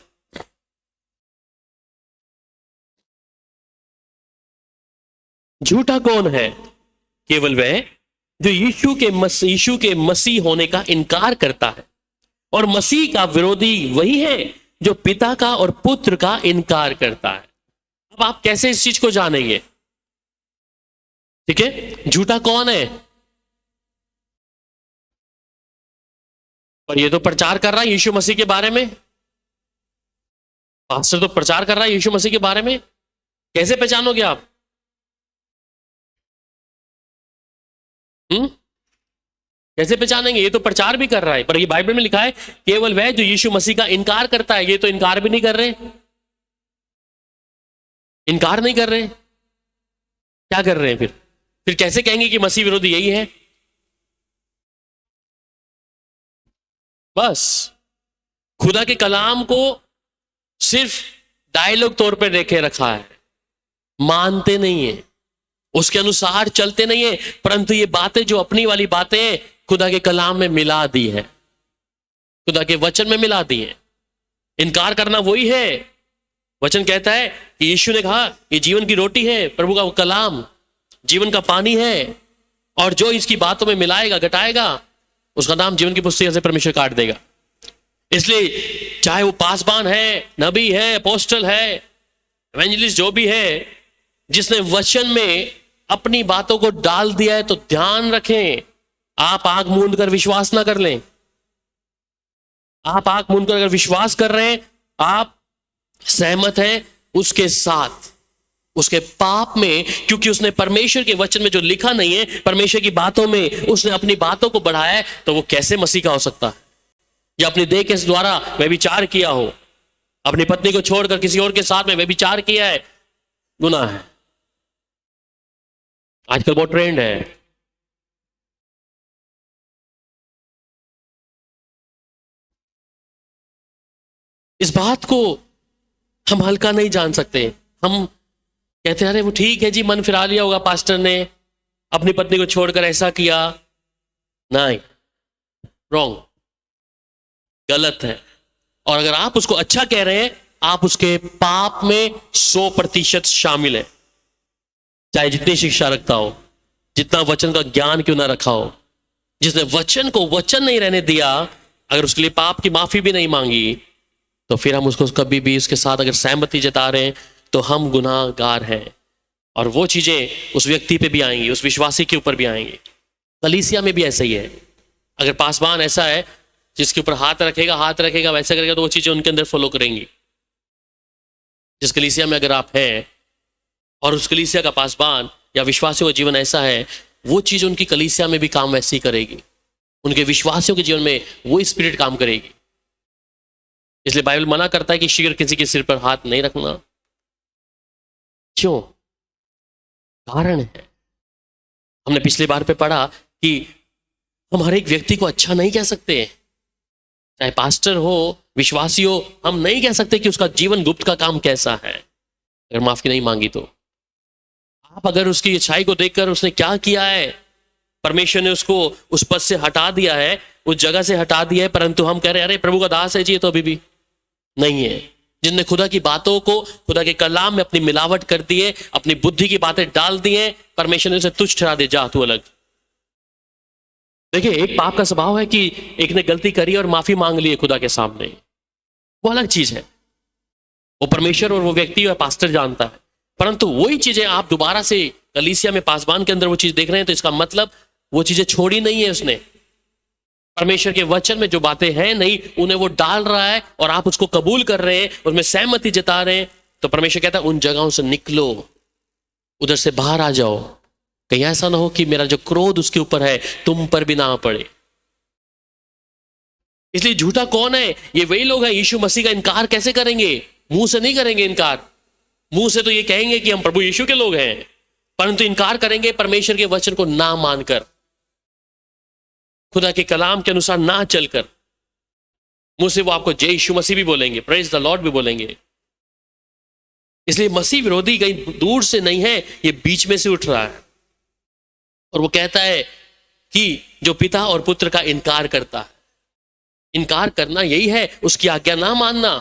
झूठा कौन है? केवल वह जो यीशु के मसीह होने का इनकार करता है, और मसीह का विरोधी वही है जो पिता का और पुत्र का इनकार करता है। अब आप कैसे इस चीज को जानेंगे? ठीक है, झूठा कौन है? और ये तो प्रचार कर रहा है यीशु मसीह के बारे में, पास्टर तो प्रचार कर रहा है यीशु मसीह के बारे में, कैसे पहचानोगे आप? कैसे पहचानेंगे? ये तो प्रचार भी कर रहा है, पर ये बाइबल में लिखा है केवल वह जो यीशु मसीह का इनकार करता है। ये तो इनकार भी नहीं कर रहे, इनकार नहीं कर रहे, क्या कर रहे हैं फिर कैसे कहेंगे कि मसीह विरोधी यही है? बस खुदा के कलाम को सिर्फ डायलॉग तौर पर देखे रखा है, मानते नहीं है, उसके अनुसार चलते नहीं है, परंतु ये बातें जो अपनी वाली बातें खुदा के कलाम में मिला दी है, खुदा के वचन में मिला दी है। इनकार करना वही है। वचन कहता है कि यीशु ने कहा ये जीवन की रोटी है, प्रभु का कलाम जीवन का पानी है, और जो इसकी बातों में मिलाएगा घटाएगा उसका नाम जीवन की पुस्तक से परमेश्वर काट देगा। इसलिए चाहे वो पासबान है, नबी है, अपोस्टल है, एवेंजलिस्ट जो भी है, जिसने वचन में अपनी बातों को डाल दिया है, तो ध्यान रखें, आप आंख मूंद कर विश्वास ना कर लें। आप आंख मूंद कर अगर विश्वास कर रहे हैं, आप सहमत हैं उसके साथ, उसके पाप में, क्योंकि उसने परमेश्वर के वचन में जो लिखा नहीं है, परमेश्वर की बातों में उसने अपनी बातों को बढ़ाया है, तो वो कैसे मसीह का हो सकता है? या अपनी देह के द्वारा व्यभिचार किया हो, अपनी पत्नी को छोड़कर किसी और के साथ में व्यभिचार किया है, गुनाह है। आजकल बहुत ट्रेंड है। इस बात को हम हल्का नहीं जान सकते। हम कहते हैं अरे वो ठीक है जी, मन फिरा लिया होगा पास्टर ने, अपनी पत्नी को छोड़कर ऐसा किया, नहीं, रॉन्ग, गलत है। और अगर आप उसको अच्छा कह रहे हैं, आप उसके पाप में 100% शामिल है, चाहे जितनी शिक्षा रखता हो, जितना वचन का ज्ञान क्यों ना रखा हो। जिसने वचन को वचन नहीं रहने दिया, अगर उसके लिए पाप की माफी भी नहीं मांगी, तो फिर हम उसको कभी भी उसके साथ अगर सहमति जता रहे हैं तो हम गुनाहगार हैं। और वो चीजें उस व्यक्ति पे भी आएंगी, उस विश्वासी के ऊपर भी आएंगी। कलीसिया में भी ऐसा ही है। अगर पासवान ऐसा है जिसके ऊपर हाथ रखेगा वैसा करेगा, तो वो चीजें उनके अंदर फॉलो करेंगी। जिस कलीसिया में अगर आप हैं और उस कलीसिया का पासवान या विश्वासियों का जीवन ऐसा है, वो चीज उनकी कलीसिया में भी काम वैसी करेगी, उनके विश्वासियों के जीवन में वो स्पिरिट काम करेगी। इसलिए बाइबल मना करता है कि शीघ्र किसी के सिर पर हाथ नहीं रखना। क्यों? कारण है, हमने पिछली बार पे पढ़ा कि हम हर एक व्यक्ति को अच्छा नहीं कह सकते, चाहे पास्टर हो, विश्वासी हो, हम नहीं कह सकते कि उसका जीवन गुप्त का काम कैसा है अगर माफी नहीं मांगी तो। आप अगर उसकी अच्छाई को देखकर उसने क्या किया है, परमेश्वर ने उसको उस पद से हटा दिया है, उस जगह से हटा दिया है, परंतु हम कह रहे हैं अरे प्रभु का दास है जी, तो अभी भी नहीं है। जिसने खुदा की बातों को, खुदा के कलाम में अपनी मिलावट कर दी है, अपनी बुद्धि की बातें डाल दी है, परमेश्वर ने उसे तुच्छ ठहरा दे, जा तू अलग। देखिए, एक पाप का स्वभाव है कि एक ने गलती करी और माफी मांग ली है खुदा के सामने, वो अलग चीज है, वो परमेश्वर और वो व्यक्ति या पास्टर जानता है। परंतु वही चीजें आप दोबारा से कलीसिया में पासवान के अंदर वो चीज देख रहे हैं, तो इसका मतलब वो चीजें छोड़ी नहीं है उसने। परमेश्वर के वचन में जो बातें हैं नहीं, उन्हें वो डाल रहा है और आप उसको कबूल कर रहे हैं, उसमें सहमति जता रहे हैं, तो परमेश्वर कहता है उन जगहों से निकलो, उधर से बाहर आ जाओ। कहीं ऐसा ना हो कि मेरा जो क्रोध उसके ऊपर है तुम पर भी ना पड़े। इसलिए झूठा कौन है? ये वही लोग हैं। यीशु मसीह का इनकार कैसे करेंगे? मुंह से नहीं करेंगे इनकार, मुंह से तो ये कहेंगे कि हम प्रभु यीशु के लोग हैं, परंतु इनकार करेंगे परमेश्वर के वचन को ना मानकर, खुदा के कलाम के अनुसार ना चलकर। मुंह से वो आपको जय यीशु मसीह भी बोलेंगे, प्रेज द लॉर्ड भी बोलेंगे। इसलिए मसीह विरोधी कहीं दूर से नहीं है, ये बीच में से उठ रहा है और वो कहता है कि जो पिता और पुत्र का इनकार करता है, इनकार करना यही है उसकी आज्ञा ना मानना।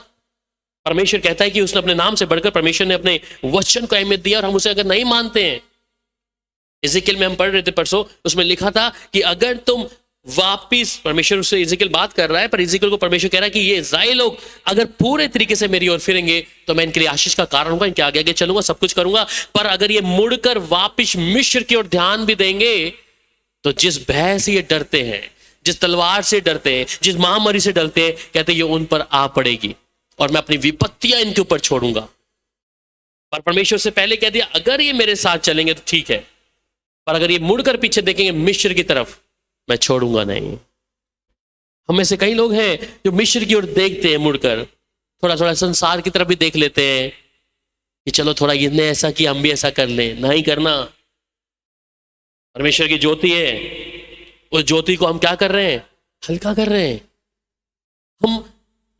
परमेश्वर कहता है कि उसने अपने नाम से बढ़कर परमेश्वर ने अपने वचन को अहमियत दिया और हम उसे अगर नहीं मानते हैं, इज़ेकियल में हम पढ़ रहे थे परसों, उसमें लिखा था कि अगर तुम वापिस, परमेश्वर उससे इज़ेकियल बात कर रहा है, पर इज़ेकियल को परमेश्वर कह रहा है कि ये इस्राएल लोग अगर पूरे तरीके से मेरी ओर फिरेंगे तो मैं इनके लिए आशीष का कारण होगा, इनके आगे आगे चलूंगा, सब कुछ करूंगा। पर अगर ये मुड़कर वापिस मिस्र की ओर ध्यान भी देंगे तो जिस भय से ये डरते हैं, जिस तलवार से डरते हैं, जिस महामारी से डरते हैं, कहते ये उन पर आ पड़ेगी और मैं अपनी विपत्तियां इनके ऊपर छोड़ूंगा। पर परमेश्वर से पहले कह दिया अगर ये मेरे साथ चलेंगे तो ठीक है, पर अगर ये मुड़कर पीछे देखेंगे मिस्र की तरफ, मैं छोड़ूंगा नहीं। हम में से कई लोग हैं जो मिस्र की ओर देखते हैं मुड़कर, थोड़ा थोड़ा संसार की तरफ भी देख लेते हैं कि चलो थोड़ा इनने ऐसा किया हम भी ऐसा कर लें। नहीं करना। परमेश्वर की ज्योति है, उस ज्योति को हम क्या कर रहे हैं? हल्का कर रहे हैं। हम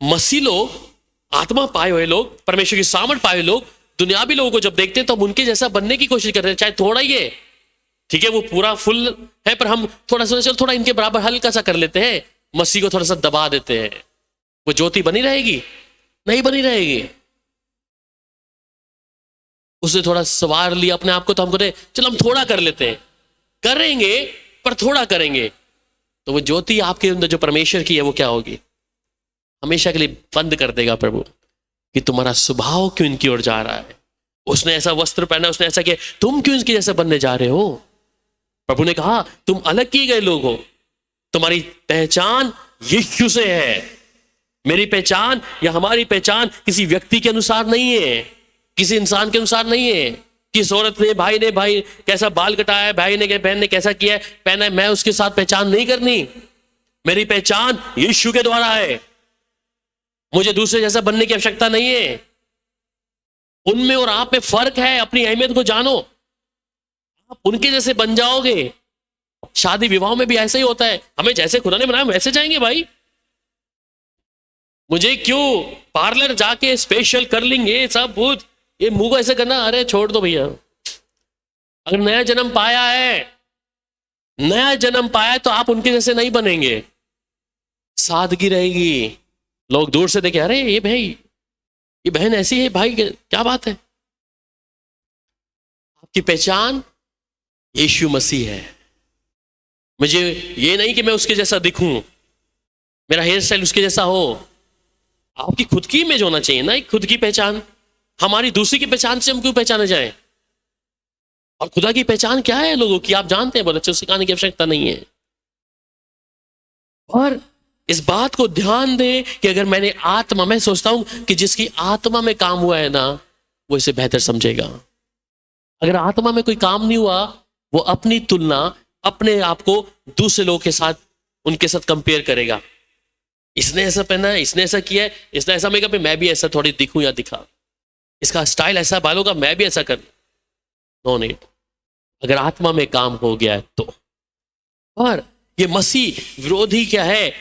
मसीह लोग, आत्मा पाए हुए लोग, परमेश्वर की सामर्थ पाए हुए लोग, दुनियावी लोगों को जब देखते हैं तो हम उनके जैसा बनने की कोशिश करते हैं, चाहे थोड़ा ही है, ठीक है, वो पूरा फुल है, पर हम थोड़ा सा चल थोड़ा इनके बराबर हल्का सा कर लेते हैं, मसीह को थोड़ा सा दबा देते हैं। वो ज्योति बनी रहेगी? नहीं बनी रहेगी। उसने थोड़ा सवार लिया अपने आप को, तो हम कहते चलो हम थोड़ा कर लेते हैं, करेंगे पर थोड़ा करेंगे, तो वो ज्योति आपके अंदर जो परमेश्वर की है वो क्या होगी? हमेशा के लिए बंद कर देगा प्रभु कि तुम्हारा स्वभाव क्यों इनकी ओर जा रहा है। उसने ऐसा वस्त्र पहना, उसने ऐसा किया, तुम क्यों इसके जैसे बनने जा रहे हो? प्रभु ने कहा तुम अलग किए गए लोग हो, तुम्हारी पहचान यीशु से है। मेरी पहचान या हमारी पहचान किसी व्यक्ति के अनुसार नहीं है, किसी इंसान के अनुसार नहीं है। किस औरत ने, भाई ने, भाई कैसा बाल कटाया है, भाई ने, बहन ने कैसा किया है, पहना है, मैं उसके साथ पहचान नहीं करनी। मेरी पहचान यीशु के द्वारा है। मुझे दूसरे जैसा बनने की आवश्यकता नहीं है। उनमें और आप में फर्क है, अपनी अहमियत को जानो, आप उनके जैसे बन जाओगे। शादी विवाह में भी ऐसा ही होता है, हमें जैसे खुदा ने बनाया वैसे जाएंगे भाई। मुझे क्यों पार्लर जाके स्पेशल कर लेंगे सब कुछ, ये मुंह को ऐसे करना, अरे छोड़ दो भैया। अगर नया जन्म पाया है नया जन्म पाया तो आप उनके जैसे नहीं बनेंगे, सादगी रहेगी। लोग दूर से देखे, अरे ये भाई, ये बहन ऐसी है, भाई क्या बात है। आपकी पहचान यीशु मसीह है। मुझे ये नहीं कि मैं उसके जैसा दिखूं, मेरा हेयर स्टाइल उसके जैसा हो। आपकी खुद की इमेज होना चाहिए ना, खुद की पहचान। हमारी दूसरी की पहचान से हम क्यों पहचाने जाएं? और खुदा की पहचान क्या है लोगों की, आप जानते हैं, बहुत अच्छे, सिखाने की आवश्यकता नहीं है। और इस बात को ध्यान दें कि अगर मैंने आत्मा, मैं सोचता हूं कि जिसकी आत्मा में काम हुआ है ना, वो इसे बेहतर समझेगा। अगर आत्मा में कोई काम नहीं हुआ, वो अपनी तुलना अपने आप को दूसरे लोगों के साथ, उनके साथ कंपेयर करेगा। इसने ऐसा पहना है, इसने ऐसा किया है, इसने ऐसा मेकअप है, मैं भी ऐसा थोड़ी दिखूं या दिखा, इसका स्टाइल ऐसा बालों का, मैं भी ऐसा कर। No need. अगर आत्मा में काम हो गया है तो। और ये मसीह विरोधी क्या है,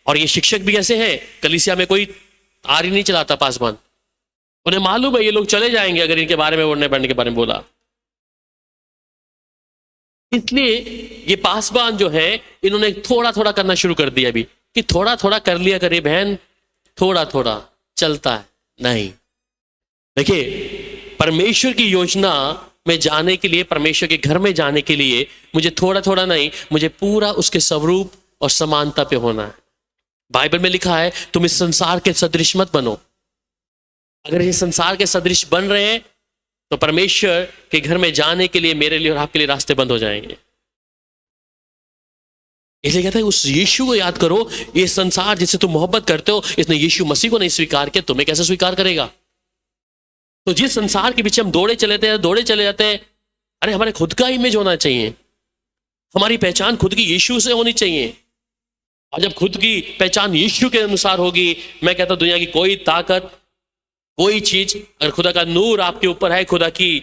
और ये शिक्षक भी कैसे हैं, कलीसिया में कोई आरी नहीं चलाता पासवान। उन्हें मालूम है ये लोग चले जाएंगे अगर इनके बारे में, उड़ने बढ़ने के बारे में बोला। इसलिए ये पासवान जो है, इन्होंने थोड़ा थोड़ा करना शुरू कर दिया अभी, कि थोड़ा थोड़ा कर लिया करे बहन, थोड़ा थोड़ा चलता है नहीं। देखिए, परमेश्वर की योजना में जाने के लिए, परमेश्वर के घर में जाने के लिए, मुझे थोड़ा थोड़ा नहीं, मुझे पूरा उसके स्वरूप और समानता पे होना है। बाइबल में लिखा है, तुम इस संसार के सदृश मत बनो। अगर ये संसार के सदृश बन रहे हैं तो परमेश्वर के घर में जाने के लिए मेरे लिए और आपके लिए रास्ते बंद हो जाएंगे। इसलिए कहता है उस यीशु को याद करो। ये संसार जिससे तुम मोहब्बत करते हो, इसने यीशु मसीह को नहीं स्वीकार किया, तुम्हें कैसे स्वीकार करेगा? तो जिस संसार के पीछे हम दौड़े चले जाते हैं, अरे हमारे खुद का इमेज होना चाहिए, हमारी पहचान खुद की यीशु से होनी चाहिए। और जब खुद की पहचान यीशु के अनुसार होगी, मैं कहता हूं दुनिया की कोई ताकत, कोई चीज, अगर खुदा का नूर आपके ऊपर है, खुदा की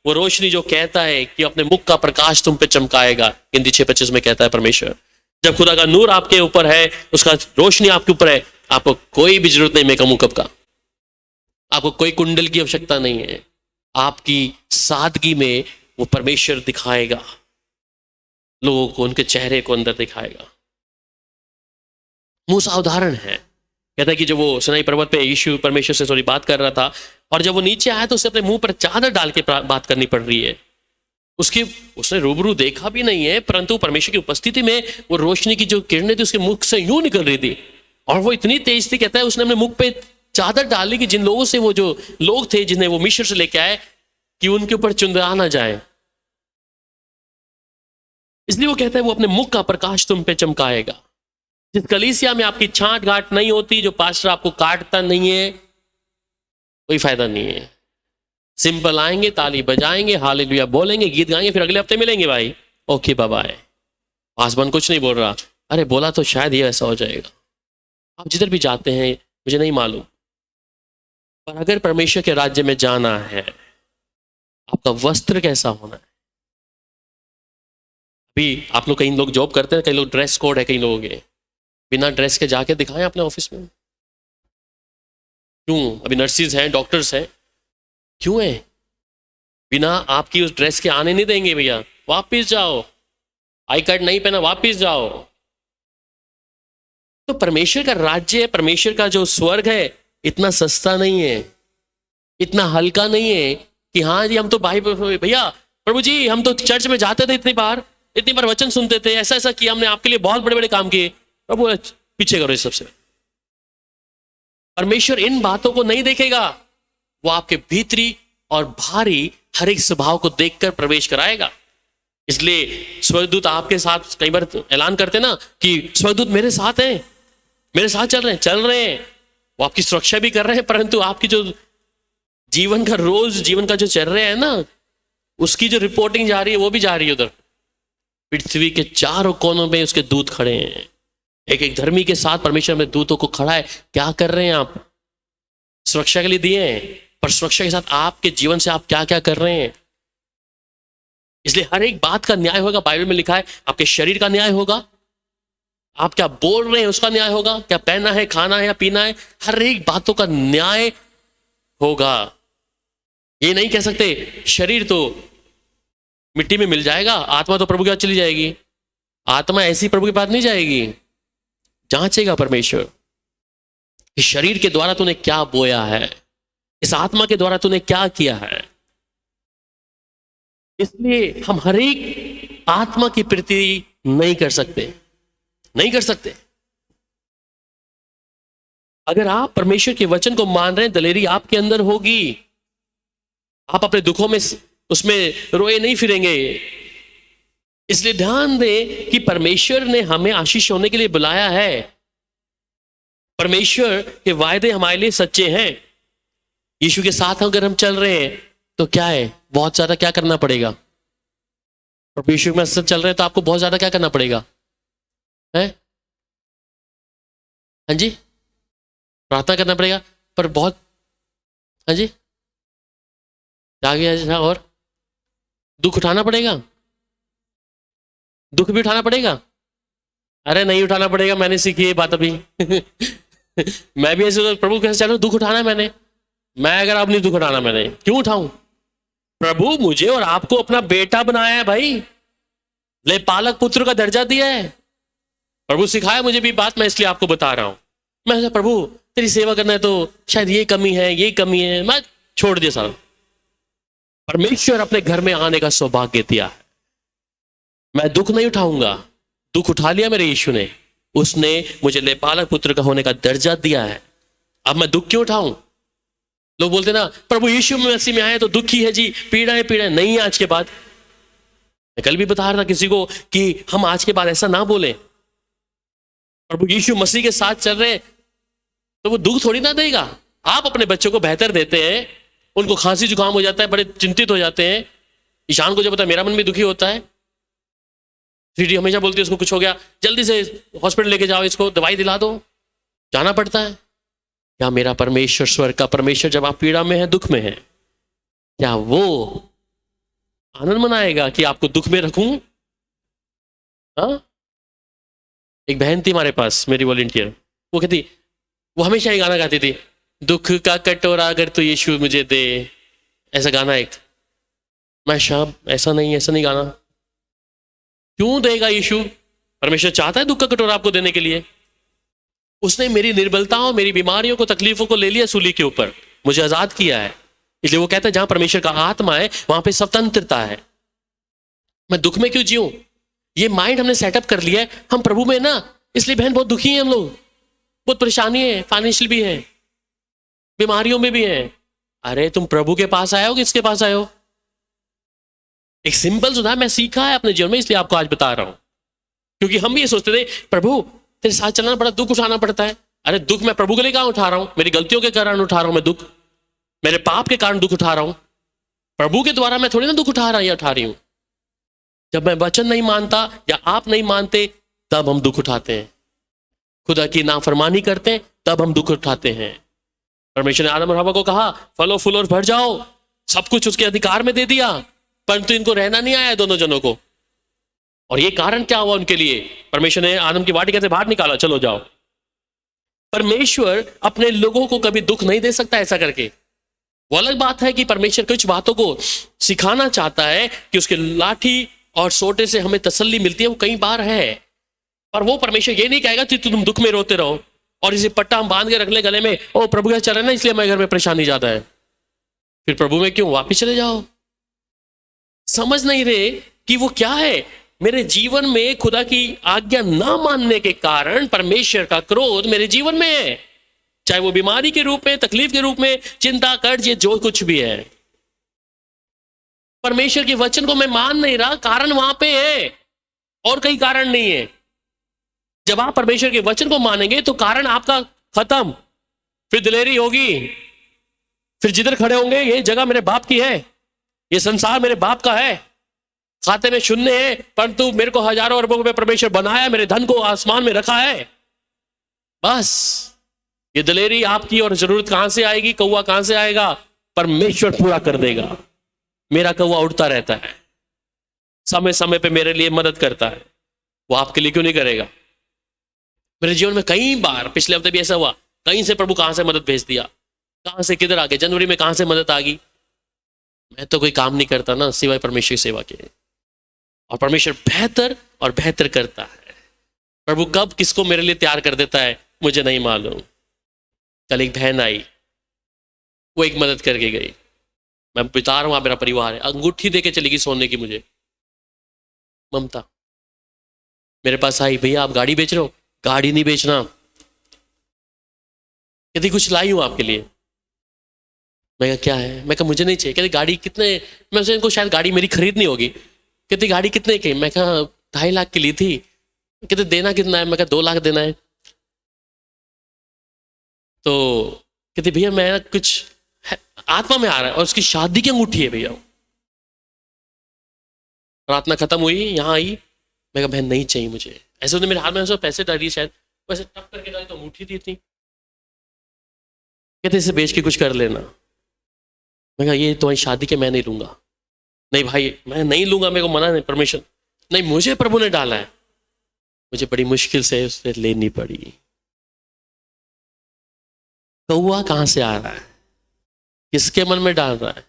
वो रोशनी जो कहता है कि अपने मुख का प्रकाश तुम पे चमकाएगा, हिंदी 6:25 में कहता है परमेश्वर। जब खुदा का नूर आपके ऊपर है, उसका रोशनी आपके ऊपर है, आपको कोई भी जरूरत नहीं मेकअप का, आपको कोई कुंडल की आवश्यकता नहीं है। आपकी सादगी में वो परमेश्वर दिखाएगा, लोगों को उनके चेहरे को अंदर दिखाएगा। मूसा उदाहरण है, कहता है कि जब वो सिनाई पर्वत पे यीशु परमेश्वर से थोड़ी बात कर रहा था, और जब वो नीचे आया तो उसे अपने मुंह पर चादर डाल के बात करनी पड़ रही है। उसने रूबरू देखा भी नहीं है, परंतु परमेश्वर की उपस्थिति में वो रोशनी की जो किरणें थी उसके मुख से यूं निकल रही थी, और वो इतनी तेज थी, कहता है उसने अपने मुख पे चादर डाली कि जिन लोगों से, वो जो लोग थे जिन्हें वो मिस्र से लेके आए, कि उनके ऊपर चुंदरा ना जाए। इसलिए वो कहता है वो अपने मुख का प्रकाश तुम पे चमकाएगा। जिस कलीसिया में आपकी छांट गांठ नहीं होती, जो पास्टर आपको काटता नहीं है, कोई फायदा नहीं है। सिंपल आएंगे, ताली बजाएंगे, हालेलुया बोलेंगे, गीत गाएंगे, फिर अगले हफ्ते मिलेंगे, भाई ओके बाबा है, पासवान कुछ नहीं बोल रहा, अरे बोला तो शायद ये ऐसा हो जाएगा। आप जिधर भी जाते हैं, मुझे नहीं मालूम, पर अगर परमेश्वर के राज्य में जाना है, आपका वस्त्र कैसा होना है। अभी आप लोग, कई लोग जॉब करते हैं, कई लोग ड्रेस कोड है कई लोगों के, बिना ड्रेस के जाके दिखाएं अपने ऑफिस में। क्यों? अभी नर्सिस हैं, डॉक्टर्स हैं, क्यों है? बिना आपकी उस ड्रेस के आने नहीं देंगे भैया, वापिस जाओ, आई कार्ड नहीं पहना वापिस जाओ। तो परमेश्वर का राज्य है, परमेश्वर का जो स्वर्ग है, इतना सस्ता नहीं है, इतना हल्का नहीं है कि हाँ जी हम तो भाई भैया प्रभु जी हम तो चर्च में जाते थे, इतनी बार वचन सुनते थे, ऐसा ऐसा किया हमने, आपके लिए बहुत बड़े बड़े काम किए, प्रभु पीछे करो इस सबसे। परमेश्वर इन बातों को नहीं देखेगा, वो आपके भीतरी और भारी हर एक स्वभाव को देखकर प्रवेश कराएगा। इसलिए स्वर्गदूत आपके साथ कई बार ऐलान करते ना कि स्वर्गदूत मेरे साथ हैं, मेरे साथ चल रहे हैं, वो आपकी सुरक्षा भी कर रहे हैं, परंतु आपकी जो जीवन का रोज जीवन का जो चल रहे हैं ना, उसकी जो रिपोर्टिंग जा रही है वो भी जा रही है उधर। पृथ्वी के चारों कोनों में उसके दूत खड़े हैं, एक एक धर्मी के साथ परमेश्वर में दूतों को खड़ा है। क्या कर रहे हैं आप? सुरक्षा के लिए दिए हैं, पर सुरक्षा के साथ आपके जीवन से आप क्या क्या कर रहे हैं। इसलिए हर एक बात का न्याय होगा। बाइबल में लिखा है आपके शरीर का न्याय होगा, आप क्या बोल रहे हैं उसका न्याय होगा, क्या पहनना है, खाना है या पीना है, हर एक बातों का न्याय होगा। ये नहीं कह सकते शरीर तो मिट्टी में मिल जाएगा, आत्मा तो प्रभु के साथ चली जाएगी। आत्मा ऐसी प्रभु के पास नहीं जाएगी। जांचेगा परमेश्वर, इस शरीर के द्वारा तूने क्या बोया है, इस आत्मा के द्वारा तूने क्या किया है। इसलिए हम हर एक आत्मा की प्रीति नहीं कर सकते, नहीं कर सकते। अगर आप परमेश्वर के वचन को मान रहे हैं, दलेरी आपके अंदर होगी। आप अपने दुखों में उसमें रोए नहीं फिरेंगे। इसलिए ध्यान दें कि परमेश्वर ने हमें आशीष होने के लिए बुलाया है। परमेश्वर के वायदे हमारे लिए सच्चे हैं। यीशु के साथ अगर हम चल रहे हैं तो क्या है, बहुत ज्यादा क्या करना पड़ेगा। परमेश्वर में साथ चल रहे हैं तो आपको बहुत ज्यादा क्या करना पड़ेगा, है? हाँ जी, प्रार्थना करना पड़ेगा, पर बहुत, हाँ जी, आगे और दुख उठाना पड़ेगा, दुख भी उठाना पड़ेगा। अरे नहीं उठाना पड़ेगा, मैंने सीखी ये बात अभी। मैं भी ऐसे प्रभु कैसे चलो, दुख उठाना है मैंने, मैं अगर आप नहीं दुख उठाना, मैंने क्यों उठाऊं? प्रभु मुझे और आपको अपना बेटा बनाया है भाई, ले पालक पुत्र का दर्जा दिया है। प्रभु सिखाया मुझे भी बात, मैं इसलिए आपको बता रहा हूं। मैं प्रभु तेरी सेवा करना है तो शायद ये कमी है, ये कमी है, मैं छोड़ दिया सारा। परमेश्वर अपने घर में आने का सौभाग्य दिया है। मैं दुख नहीं उठाऊंगा, दुख उठा लिया मेरे यीशु ने। उसने मुझे लेपालक पुत्र का होने का दर्जा दिया है। अब मैं दुख क्यों उठाऊं? लोग बोलते ना प्रभु यीशु मसीह में आए तो दुख ही है जी, पीड़ा है, पीड़ा नहीं है। आज के बाद मैं कल भी बता रहा था किसी को कि हम आज के बाद ऐसा ना बोले। प्रभु यीशु मसीह के साथ चल रहे तो वो दुख थोड़ी ना देगा। आप अपने बच्चों को बेहतर देते हैं, उनको खांसी जुकाम हो जाता है, बड़े चिंतित हो जाते हैं। ईशान को जब पता है मेरा मन भी दुखी होता है, स्वीटी हमेशा बोलती है उसको कुछ हो गया जल्दी से हॉस्पिटल लेके जाओ, इसको दवाई दिला दो, जाना पड़ता है। क्या मेरा परमेश्वर, स्वर्ग का परमेश्वर, जब आप पीड़ा में है, दुख में है, क्या वो आनंद मनाएगा कि आपको दुख में रखूं? हाँ, एक बहन थी हमारे पास, मेरी वॉलंटियर, वो कहती, वो हमेशा ये गाना गाती थी, दुख का कटोरा अगर तू यीशु मुझे दे, ऐसा गाना एक। मैं शाम ऐसा नहीं गाना। क्यों देगा यीशु? परमेश्वर चाहता है दुख का कटोरा आपको देने के लिए। उसने मेरी निर्बलताओं, मेरी बीमारियों को, तकलीफों को ले लिया सूली के ऊपर, मुझे आजाद किया है। इसलिए वो कहता है जहां परमेश्वर का आत्मा है वहां पे स्वतंत्रता है। मैं दुख में क्यों जीऊं? ये माइंड हमने सेटअप कर लिया है, हम प्रभु में ना, इसलिए बहन बहुत दुखी है, हम लोग बहुत परेशानी है, फाइनेंशियल भी है, बीमारियों में भी है। अरे तुम प्रभु के पास आए हो, किसके पास आए हो? एक सिंपल सुधा मैं सीखा है अपने जीवन में, इसलिए आपको आज बता रहा हूं। क्योंकि हम भी ये सोचते थे प्रभु तेरे साथ चलना बड़ा दुख उठाना पड़ता है। अरे दुख मैं प्रभु के लिए कहां उठा रहा हूं? मेरी गलतियों के कारण उठा रहा हूं मैं दुख, मेरे पाप के कारण दुख उठा रहा हूं। प्रभु के द्वारा मैं थोड़ी ना दुख उठा रही हूं। जब मैं वचन नहीं मानता या आप नहीं मानते तब हम दुख उठाते हैं, खुदा की नाफरमानी करते हैं तब हम दुख उठाते हैं। परमेश्वर ने आदम और हवा को कहा फलो फूलो और भर जाओ, सब कुछ उसके अधिकार में दे दिया, परंतु इनको रहना नहीं आया दोनों जनों को। और ये कारण क्या हुआ उनके लिए? परमेश्वर ने आदम की वाटिका से बाहर निकाला, चलो जाओ। परमेश्वर अपने लोगों को कभी दुख नहीं दे सकता ऐसा करके। वो अलग बात है कि परमेश्वर कुछ बातों को सिखाना चाहता है कि उसके लाठी और सोटे से हमें तसल्ली मिलती है, वो कई बार है। पर वो परमेश्वर ये नहीं कहेगा कि तुम दुख में रोते रहो और इसे पट्टा हम बांध के रख ले गले में, ओ प्रभु का चल रहा है ना इसलिए हमारे घर में परेशानी ज्यादा है, फिर प्रभु में क्यों? वापिस चले जाओ। समझ नहीं रहे कि वो क्या है। मेरे जीवन में खुदा की आज्ञा ना मानने के कारण परमेश्वर का क्रोध मेरे जीवन में है, चाहे वो बीमारी के रूप में, तकलीफ के रूप में, चिंता, कर्ज, ये जो कुछ भी है। परमेश्वर के वचन को मैं मान नहीं रहा, कारण वहां पे है और कई कारण नहीं है। जब आप परमेश्वर के वचन को मानेंगे तो कारण आपका खत्म, फिर दिलेरी होगी, फिर जिधर खड़े होंगे ये जगह मेरे बाप की है, ये संसार मेरे बाप का है, खाते में शून्य है, परंतु मेरे को हजारों अरबों में परमेश्वर बनाया, मेरे धन को आसमान में रखा है। बस ये दिलेरी आपकी। और जरूरत कहां से आएगी? कौवा कहां से आएगा? परमेश्वर पूरा कर देगा। मेरा कौवा उड़ता रहता है, समय समय पे मेरे लिए मदद करता है, वो आपके लिए क्यों नहीं करेगा? मेरे जीवन में कई बार, पिछले हफ्ते भी ऐसा हुआ, कहीं से प्रभु कहां से मदद भेज दिया, कहां से किधर आ गए, जनवरी में कहां से मदद आ गई। मैं तो कोई काम नहीं करता ना सिवाय परमेश्वर की सेवा के। और परमेश्वर बेहतर और बेहतर करता है। प्रभु कब किसको मेरे लिए तैयार कर देता है मुझे नहीं मालूम। कल एक बहन आई, वो एक मदद करके गई, मैं बता रहा हूँ मेरा परिवार है, अंगूठी दे के चली गई सोने की मुझे, ममता। मेरे पास आई, भैया आप गाड़ी बेच रहे हो? गाड़ी नहीं बेचना, कहती कुछ लाई हूँ आपके लिए। मैं कहा क्या है? मैं कहा मुझे नहीं चाहिए। कहती गाड़ी कितने? मैं उसे इनको शायद गाड़ी मेरी खरीदनी होगी। कहती गाड़ी कितने की? मैं कहा 2.5 लाख की ली थी। कहते देना कितना है? मैं कहा 2 लाख देना है। तो कहती भैया मैं कुछ आत्मा में आ रहा है, और उसकी शादी की अंगूठी है भैया। प्रार्थना खत्म हुई, यहाँ आई, मैं कहा बहन नहीं चाहिए मुझे। ऐसे उन्होंने मेरे हाथ में पैसे डाल दिए शायद, वैसे टप करके डाली तो अंगूठी दी थी। कहते इसे बेच के कुछ कर लेना। मैं कहा ये तुम्हारी शादी के मैं नहीं लूंगा। नहीं भाई मैं नहीं लूंगा, मेरे को मना नहीं, परमिशन नहीं, मुझे प्रभु ने डाला है। मुझे बड़ी मुश्किल से उससे लेनी पड़ी। कौआ कहां से आ रहा है? किसके मन में डाल रहा है?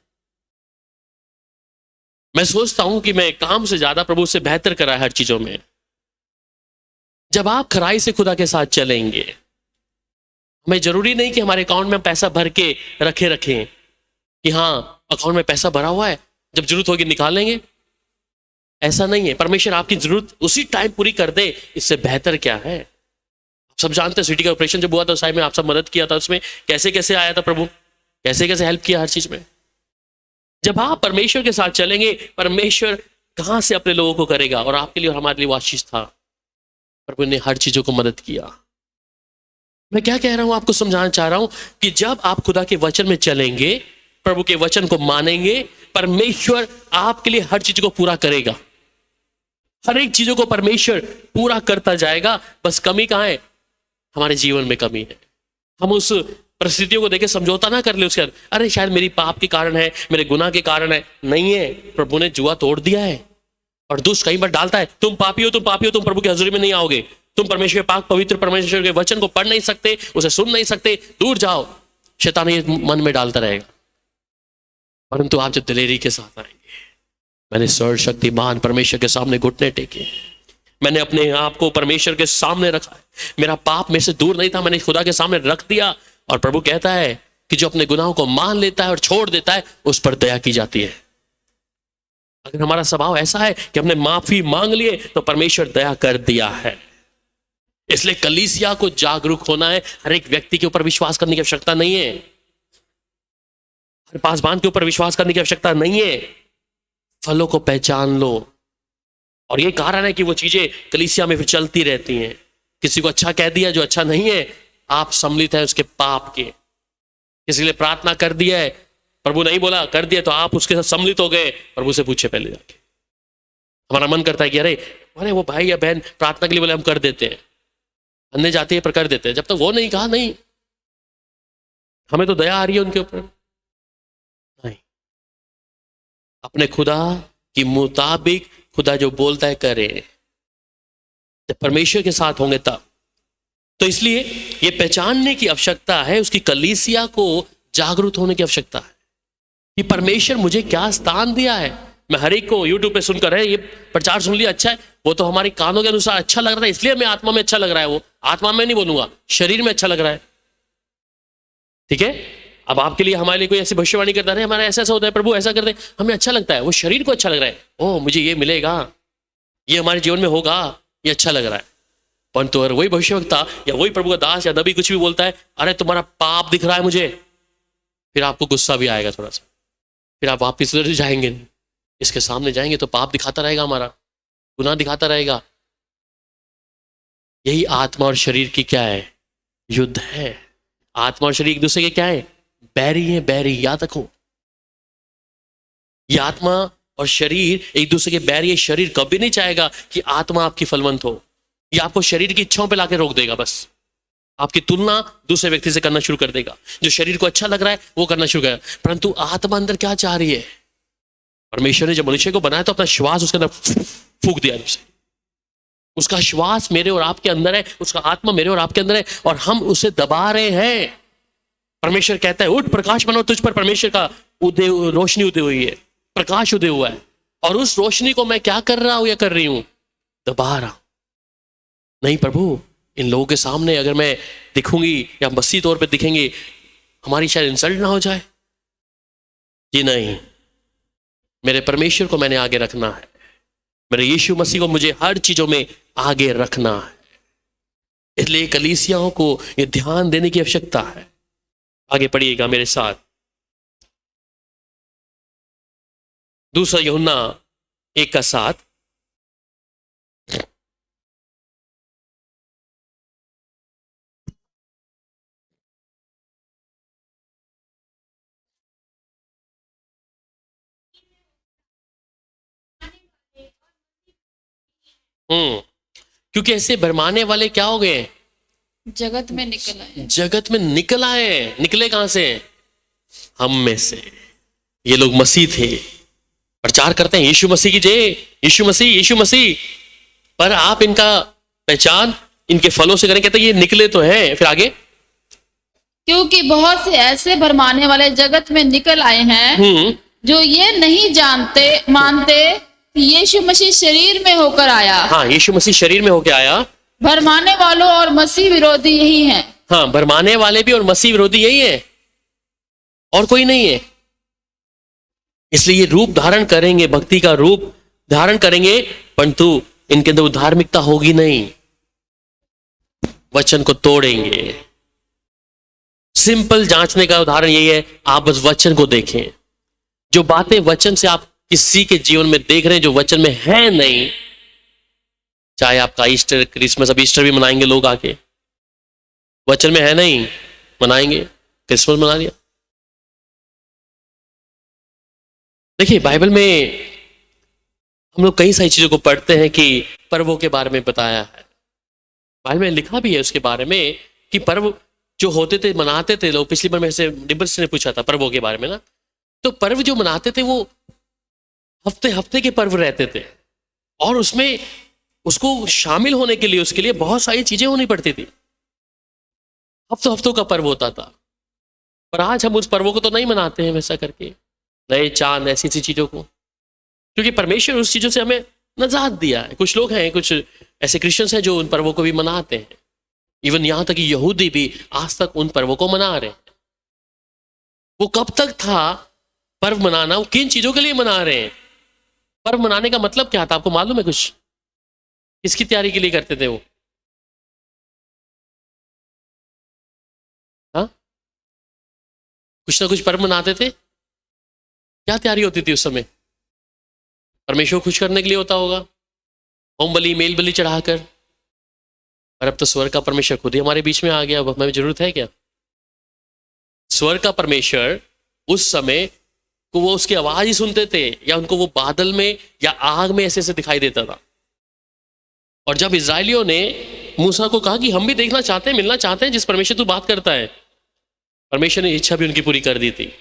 मैं सोचता हूं कि मैं काम से ज्यादा प्रभु से बेहतर करा है हर चीजों में। जब आप खराई से खुदा के साथ चलेंगे, हमें जरूरी नहीं कि हमारे अकाउंट में पैसा भर के रखें कि हाँ अकाउंट में पैसा भरा हुआ है, जब जरूरत होगी निकाल लेंगे। ऐसा नहीं है। परमेश्वर आपकी जरूरत उसी टाइम पूरी कर दे, इससे बेहतर क्या है? आप सब जानते हैं सिटी का ऑपरेशन जब हुआ था उस टाइम में आप सब मदद किया था, उसमें कैसे कैसे आया था प्रभु, कैसे कैसे हेल्प किया हर चीज में। जब आप परमेश्वर के साथ चलेंगे, परमेश्वर कहां से अपने लोगों को करेगा, और आपके लिए और हमारे लिए वो आशीष था। प्रभु ने हर चीजों को मदद किया। मैं क्या कह रहा हूं, आपको समझाना चाह रहा हूं कि जब आप खुदा के वचन में चलेंगे, प्रभु के वचन को मानेंगे, परमेश्वर आपके लिए हर चीज को पूरा करेगा। हर एक चीजों को परमेश्वर पूरा करता जाएगा। बस कमी कहां है? हमारे जीवन में कमी है। हम उस परिस्थितियों को देखे समझौता ना कर ले उसके, अरे शायद मेरी पाप के कारण है, मेरे गुनाह के कारण है। नहीं है, प्रभु ने जुआ तोड़ दिया है। और दुष्ट कई बार डालता है, तुम पापी हो, तुम पापी हो, तुम प्रभु की हजूरी में नहीं आओगे, तुम परमेश्वर पाक पवित्र परमेश्वर के वचन को पढ़ नहीं सकते, उसे सुन नहीं सकते, दूर जाओ। शैतान ये मन में डालता रहेगा। परंतु आप जब दिलेरी के साथ आएंगे, मैंने सर्वशक्तिमान परमेश्वर के सामने घुटने टेके, मैंने अपने आप को परमेश्वर के सामने रखा है, मेरा पाप मेरे से दूर नहीं था, मैंने खुदा के सामने रख दिया। और प्रभु कहता है कि जो अपने गुनाहों को मान लेता है और छोड़ देता है, उस पर दया की जाती है। अगर हमारा स्वभाव ऐसा है कि हमने माफी मांग लिए, तो परमेश्वर दया कर दिया है। इसलिए कलीसिया को जागरूक होना है। हर एक व्यक्ति के ऊपर विश्वास करने की आवश्यकता नहीं है, हर पासवान के ऊपर विश्वास करने की आवश्यकता नहीं है। फलों को पहचान लो। और ये कारण है कि वो चीजें कलीसिया में फिर चलती रहती हैं। किसी को अच्छा कह दिया जो अच्छा नहीं है, आप सम्मिलित है उसके पाप के। किसी के लिए प्रार्थना कर दिया है, प्रभु नहीं बोला, कर दिया, तो आप उसके साथ सम्मिलित हो गए। प्रभु से पूछे पहले जाके। हमारा मन करता है कि अरे वो भाई या बहन प्रार्थना के लिए बोले, हम कर देते हैं, अन्य जाती है पर कर देते हैं। जब तक वो नहीं कहा, नहीं हमें तो दया आ रही है उनके ऊपर, नहीं, अपने खुदा के मुताबिक खुदा जो बोलता है करे। जब परमेश्वर के साथ होंगे तब। तो इसलिए ये पहचानने की आवश्यकता है, उसकी कलीसिया को जागरूक होने की आवश्यकता है कि परमेश्वर मुझे क्या स्थान दिया है। मैं हर एक को यूट्यूब पे सुनकर है ये प्रचार सुन लिया, अच्छा है, वो तो हमारे कानों के अनुसार अच्छा लग रहा है, इसलिए मैं आत्मा में अच्छा लग रहा है। वो आत्मा में नहीं बोलूंगा, शरीर में अच्छा लग रहा है। ठीक है, अब आपके लिए हमारे लिए कोई ऐसी भविष्यवाणी करता है, हमारा ऐसा ऐसा होता है, प्रभु ऐसा कर दे, हमें अच्छा लगता है, वो शरीर को अच्छा लग रहा है, ओ मुझे ये मिलेगा, ये हमारे जीवन में होगा, ये अच्छा लग रहा है। परंतु अगर वही भविष्यवक्ता या वही प्रभु का दास या नबी कुछ भी बोलता है, अरे तुम्हारा पाप दिख रहा है मुझे, फिर आपको गुस्सा भी आएगा थोड़ा सा, फिर आप वापिस उधर जाएंगे नहीं। इसके सामने जाएंगे तो पाप दिखाता रहेगा, हमारा गुनाह दिखाता रहेगा। यही आत्मा और शरीर की क्या है? युद्ध है। आत्मा और शरीर एक दूसरे के क्या है? बैरी है, बैरी, याद रखो। ये आत्मा और शरीर एक दूसरे के बैरी है। शरीर कभी नहीं चाहेगा कि आत्मा आपकी फलवंत हो। ये आपको शरीर की इच्छाओं पे लाके रोक देगा। बस आपकी तुलना दूसरे व्यक्ति से करना शुरू कर देगा। जो शरीर को अच्छा लग रहा है वो करना शुरू करेगा, परंतु आत्मा अंदर क्या चाह रही है? परमेश्वर ने जब मनुष्य को बनाया तो अपना श्वास उसके अंदर फूंक दिया। उसका श्वास मेरे और आपके अंदर है, उसका आत्मा मेरे और आपके अंदर है, और हम उसे दबा रहे हैं। परमेश्वर कहता है उठ प्रकाश बनो, तुझ पर परमेश्वर का उदय, रोशनी उदय हुई है, प्रकाश उदय हुआ है। और उस रोशनी को मैं क्या कर रहा हूं या कर रही हूं? दबा रहा हूं। नहीं प्रभु, इन लोगों के सामने अगर मैं दिखूंगी या मसीह तौर पे दिखेंगे, हमारी शायद इंसल्ट ना हो जाए। जी नहीं, मेरे परमेश्वर को मैंने आगे रखना है, मेरे यीशु मसीह को मुझे हर चीजों में आगे रखना है। इसलिए कलीसियाओं को ये ध्यान देने की आवश्यकता है। आगे पढ़िएगा मेरे साथ, दूसरा यूहन्ना 1:7। क्योंकि ऐसे भरमाने वाले क्या हो गए? जगत में निकल आए। जगत में निकल आए। निकले कहां से? हम में से। ये लोग मसीह थे, प्रचार करते हैं यीशु मसीह की जय, यीशु मसीह, यीशु मसीह, पर आप इनका पहचान इनके फलों से करें। कहते हैं ये निकले तो हैं। फिर आगे, क्योंकि बहुत से ऐसे भरमाने वाले जगत में निकल आए हैं जो ये नहीं मानते कि यीशु मसीह शरीर में होकर आया। हाँ, यीशु मसीह शरीर में होकर आया। भरमाने वालों और मसीह विरोधी यही हैं। हाँ, भरमाने वाले भी और मसीह विरोधी यही है, और कोई नहीं है। इसलिए ये रूप धारण करेंगे, भक्ति का रूप धारण करेंगे, परंतु इनके अंदर धार्मिकता होगी नहीं, वचन को तोड़ेंगे। सिंपल जांचने का उदाहरण यही है, आप बस वचन को देखें। जो बातें वचन से आप किसी के जीवन में देख रहे हैं जो वचन में है नहीं, चाहे आपका ईस्टर, क्रिसमस, अब ईस्टर भी मनाएंगे लोग आके, वचन में है नहीं, मनाएंगे, क्रिसमस मना लिया। देखिए बाइबल में हम लोग कई सारी चीजों को पढ़ते हैं कि पर्वों के बारे में बताया है। बाइबल में लिखा भी है उसके बारे में कि पर्व जो होते थे, मनाते थे लोग। पिछली बार मेरे से डिम्बल्स ने पूछा था पर्वों के बारे में ना, तो पर्व जो मनाते थे वो हफ्ते हफ्ते के पर्व रहते थे, और उसमें उसको शामिल होने के लिए उसके लिए बहुत सारी चीजें होनी पड़ती थी। हफ्तों हफ्तों का पर्व होता था, पर आज हम उस पर्वों को तो नहीं मनाते हैं वैसा करके, नए चांद, ऐसी ऐसी चीजों को, क्योंकि परमेश्वर उस चीजों से हमें नजात दिया है। कुछ लोग हैं, कुछ ऐसे क्रिश्चियंस हैं जो उन पर्वों को भी मनाते हैं। इवन यहां तक कि यहूदी भी आज तक उन पर्वों को मना रहे हैं। वो कब तक था पर्व मनाना? वो किन चीजों के लिए मना रहे हैं? पर्व मनाने का मतलब क्या था, आपको मालूम है कुछ? किसकी तैयारी के लिए करते थे वो? हाँ, कुछ ना कुछ पर्व मनाते थे। क्या तैयारी होती थी उस समय? परमेश्वर को खुश करने के लिए होता होगा, होम बलि, मेल बलि चढ़ाकर। और अब तो स्वर्ग का परमेश्वर खुद ही हमारे बीच में आ गया, अब हमें जरूरत है क्या? स्वर्ग का परमेश्वर उस समय को वो उसकी आवाज ही सुनते थे, या उनको वो बादल में या आग में ऐसे ऐसे दिखाई देता था। और जब इजराइलियों ने मूसा को कहा कि हम भी देखना चाहते हैं, मिलना चाहते हैं जिस परमेश्वर तू बात करता है, परमेश्वर ने इच्छा भी उनकी पूरी कर दी थी।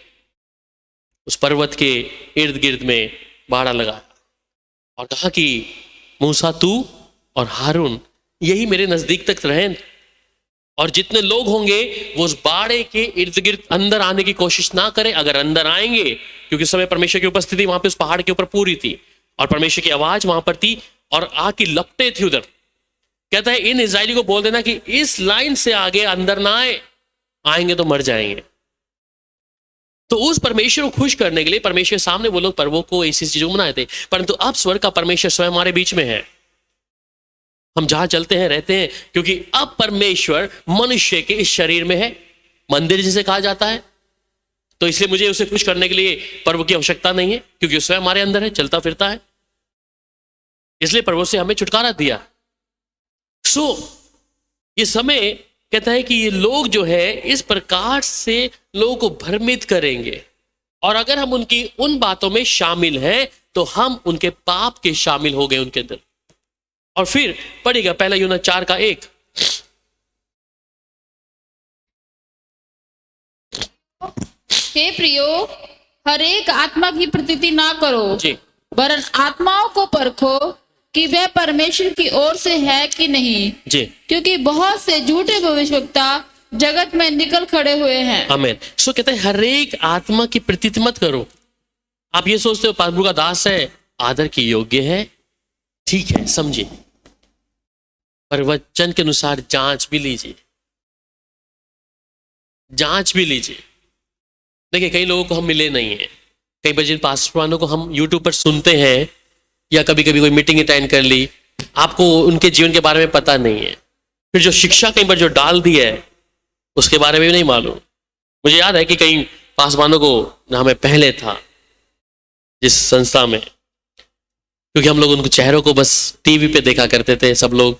उस पर्वत के इर्द गिर्द में बाड़ा लगाया और कहा कि मूसा तू और हारून यही मेरे नजदीक तक रहें, और जितने लोग होंगे वो उस बाड़े के इर्द गिर्द अंदर आने की कोशिश ना करें। अगर अंदर आएंगे, क्योंकि उस समय परमेश्वर की उपस्थिति वहां पे उस पहाड़ के ऊपर पूरी थी, और परमेश्वर की आवाज वहां पर थी, और आग की लपटें थी उधर। कहता है इन इजरायली को बोल देना कि इस लाइन से आगे अंदर ना आए, आएंगे तो मर जाएंगे। तो उस परमेश्वर को खुश करने के लिए परमेश्वर सामने वो लोग पर्वों को, ऐसी चीजों को मनाए थे। परंतु अब स्वर्ग का परमेश्वर स्वयं हमारे बीच में है, हम जहां चलते हैं रहते हैं, क्योंकि अब परमेश्वर मनुष्य के इस शरीर में है, मंदिर जिसे कहा जाता है। तो इसलिए मुझे उसे खुश करने के लिए पर्व की आवश्यकता नहीं है, क्योंकि स्वयं हमारे अंदर है, चलता फिरता है। इसलिए पर्वों से हमें छुटकारा दिया। ये समय कहता है कि ये लोग जो है इस प्रकार से लोगों को भ्रमित करेंगे, और अगर हम उनकी उन बातों में शामिल हैं तो हम उनके पाप के शामिल हो गए उनके अंदर। और फिर पढ़ेगा पहला यूहन्ना 4:1। हे प्रियो, हर एक आत्मा की प्रतीति ना करो जी, वरन आत्माओं को परखो कि वह परमेश्वर की ओर से है कि नहीं जी, क्योंकि बहुत से झूठे भविष्यवक्ता जगत में निकल खड़े हुए हैं। आमीन। कहते हैं हर एक आत्मा की प्रतीति मत करो। आप ये सोचते हो प्रभु का दास है, आदर की योग्य है, ठीक है, समझिए, पर वचन के अनुसार जांच भी लीजिए, जांच भी लीजिए। देखिए, कई लोगों को हम मिले नहीं हैं, कई बार जिन पास्टरों को हम यूट्यूब पर सुनते हैं या कभी कभी कोई मीटिंग अटेंड कर ली, आपको उनके जीवन के बारे में पता नहीं है। फिर जो शिक्षा कई बार जो डाल दी है उसके बारे में भी नहीं मालूम। मुझे याद है कि कई पासवानों को जहाँ मैं पहले था जिस संस्था में, क्योंकि हम लोग उनको चेहरों को बस टीवी पे देखा करते थे सब लोग,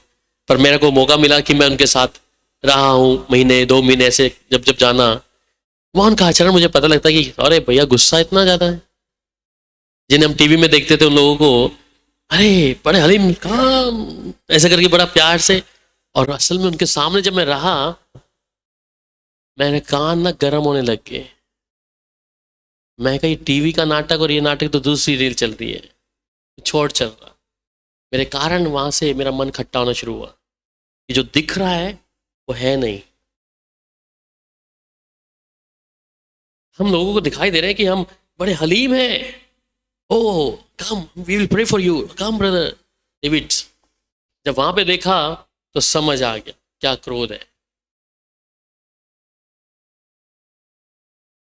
पर मेरे को मौका मिला कि मैं उनके साथ रहा हूँ महीने 2 महीने ऐसे, जब जब जाना वहाँ उनका आचरण मुझे पता लगता कि अरे भैया गुस्सा इतना ज़्यादा है। जिन्हें हम टीवी में देखते थे उन लोगों को, अरे बड़े हलीम काम ऐसे करके बड़ा प्यार से, और असल में उनके सामने जब मैं रहा, मेरे कान ना गर्म होने लग गए। मैं कहीं टीवी का नाटक और ये नाटक तो दूसरी रील चल रही है, छोड़ चल रहा। मेरे कारण वहां से मेरा मन खट्टा होना शुरू हुआ कि जो दिख रहा है वो है नहीं। हम लोगों को दिखाई दे रहे हैं कि हम बड़े हलीम हैं। Oh come, we will pray for you, come brother David. जब वहां पे देखा तो समझ आ गया क्या क्रोध है।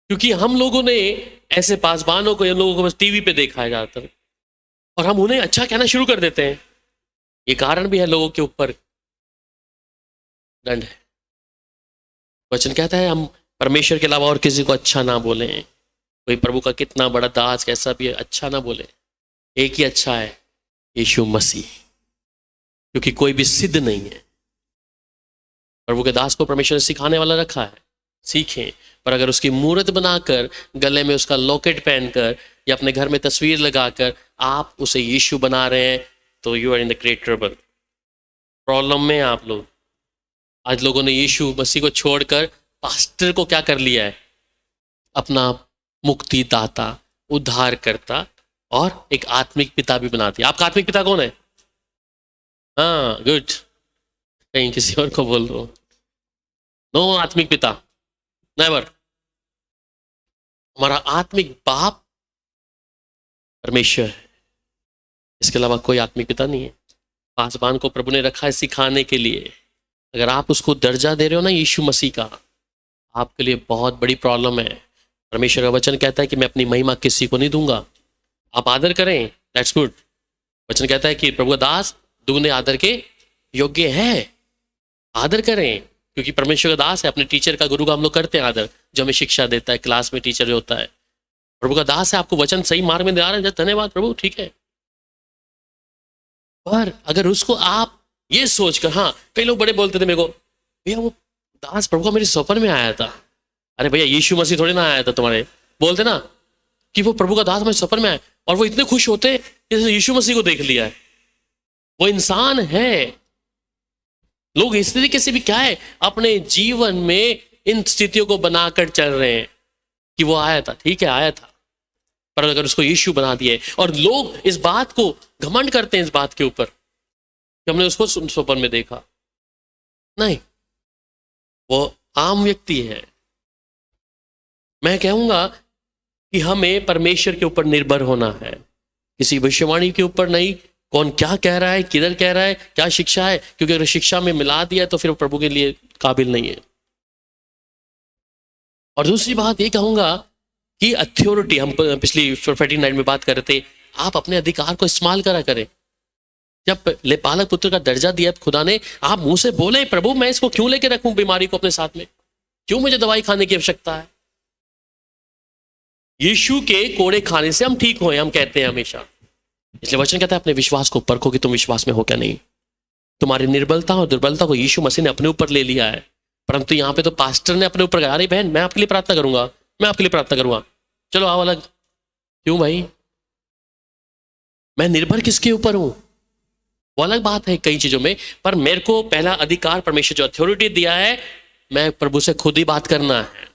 क्योंकि हम लोगों ने ऐसे पासवानों को, इन लोगों को बस टीवी पे देखा है ज्यादातर, और हम उन्हें अच्छा कहना शुरू कर देते हैं। ये कारण भी है लोगों के ऊपर दंड है। वचन कहता है हम परमेश्वर के अलावा और किसी को अच्छा ना बोलें। कोई प्रभु का कितना बड़ा दास कैसा भी है, अच्छा ना बोले। एक ही अच्छा है, यीशु मसीह, क्योंकि कोई भी सिद्ध नहीं है। प्रभु के दास को परमेश्वर ने सिखाने वाला रखा है, सीखें। पर अगर उसकी मूर्त बनाकर, गले में उसका लॉकेट पहनकर या अपने घर में तस्वीर लगाकर आप उसे यीशु बना रहे हैं, तो you are in the great trouble, problem में आप लोग। आज लोगों ने यीशु मसीह को छोड़कर पास्टर को क्या कर लिया है, अपना मुक्तिदाता, उद्धार करता और एक आत्मिक पिता भी बना दिया। आपका आत्मिक पिता कौन है? हाँ गुड, कहीं किसी और को बोल दो। नो आत्मिक पिता, नेवर। हमारा आत्मिक बाप परमेश्वर है, इसके अलावा कोई आत्मिक पिता नहीं है। पासवान को प्रभु ने रखा है सिखाने के लिए। अगर आप उसको दर्जा दे रहे हो ना यीशु मसीह का, आपके लिए बहुत बड़ी प्रॉब्लम है। परमेश्वर का वचन कहता है कि मैं अपनी महिमा किसी को नहीं दूंगा। आप आदर करें, दैट्स गुड। वचन कहता है कि प्रभु का दास दुगने आदर के योग्य है। आदर करें, क्योंकि परमेश्वर का दास है। अपने टीचर का, गुरु का हम लोग करते हैं आदर, जो हमें शिक्षा देता है, क्लास में टीचर जो होता है। प्रभु का दास है, आपको वचन सही मार्ग में दे रहे हैं, धन्यवाद प्रभु, ठीक है। पर अगर उसको आप ये सोचकर, हाँ कई लोग बड़े बोलते थे मेरे को, भैया वो दास प्रभु का मेरे सपन में आया था। अरे भैया यीशु मसीह थोड़ी ना आया था तुम्हारे, बोलते ना कि वो प्रभु का दास मेरे सपन में आया, और वो इतने खुश होते जैसे यीशु मसीह को देख लिया है। वो इंसान है। लोग इस तरीके से भी क्या है, अपने जीवन में इन स्थितियों को बनाकर चल रहे हैं कि वो आया था, ठीक है आया था, पर अगर उसको यीशु बना दिए, और लोग इस बात को घमंड करते हैं इस बात के ऊपर कि हमने उसको स्वप्न में देखा। नहीं, वो आम व्यक्ति है। मैं कहूंगा कि हमें परमेश्वर के ऊपर निर्भर होना है, किसी भविष्यवाणी के ऊपर नहीं। कौन क्या कह रहा है, किधर कह रहा है, क्या शिक्षा है, क्योंकि अगर शिक्षा में मिला दिया तो फिर वो प्रभु के लिए काबिल नहीं है। और दूसरी बात ये कहूंगा कि अथॉरिटी, हम पिछली प्रोफेटिक नाइट में बात कर रहे थे, आप अपने अधिकार को इस्तेमाल करा करें। जब लेपालक पुत्र का दर्जा दिया खुदा ने, आप मुंह से बोले प्रभु मैं इसको क्यों लेके रखूं बीमारी को अपने साथ में, क्यों मुझे दवाई खाने की आवश्यकता है। यीशु के कोड़े खाने से हम ठीक होए, हम कहते हैं हमेशा। इसलिए वचन कहता है अपने विश्वास को परखो कि तुम विश्वास में हो क्या नहीं। तुम्हारी निर्बलता और दुर्बलता को यीशु मसीह ने अपने ऊपर ले लिया है, परंतु यहाँ पे तो पास्टर ने अपने ऊपर कहा, अरे बहन मैं आपके लिए प्रार्थना करूंगा, मैं आपके लिए प्रार्थना करूंगा, चलो आओ अलग। क्यों भाई, मैं निर्भर किसके ऊपर हूं? वो अलग बात है कई चीजों में, पर मेरे को पहला अधिकार परमेश्वर जो अथॉरिटी दिया है, मैं प्रभु से खुद ही बात करना है।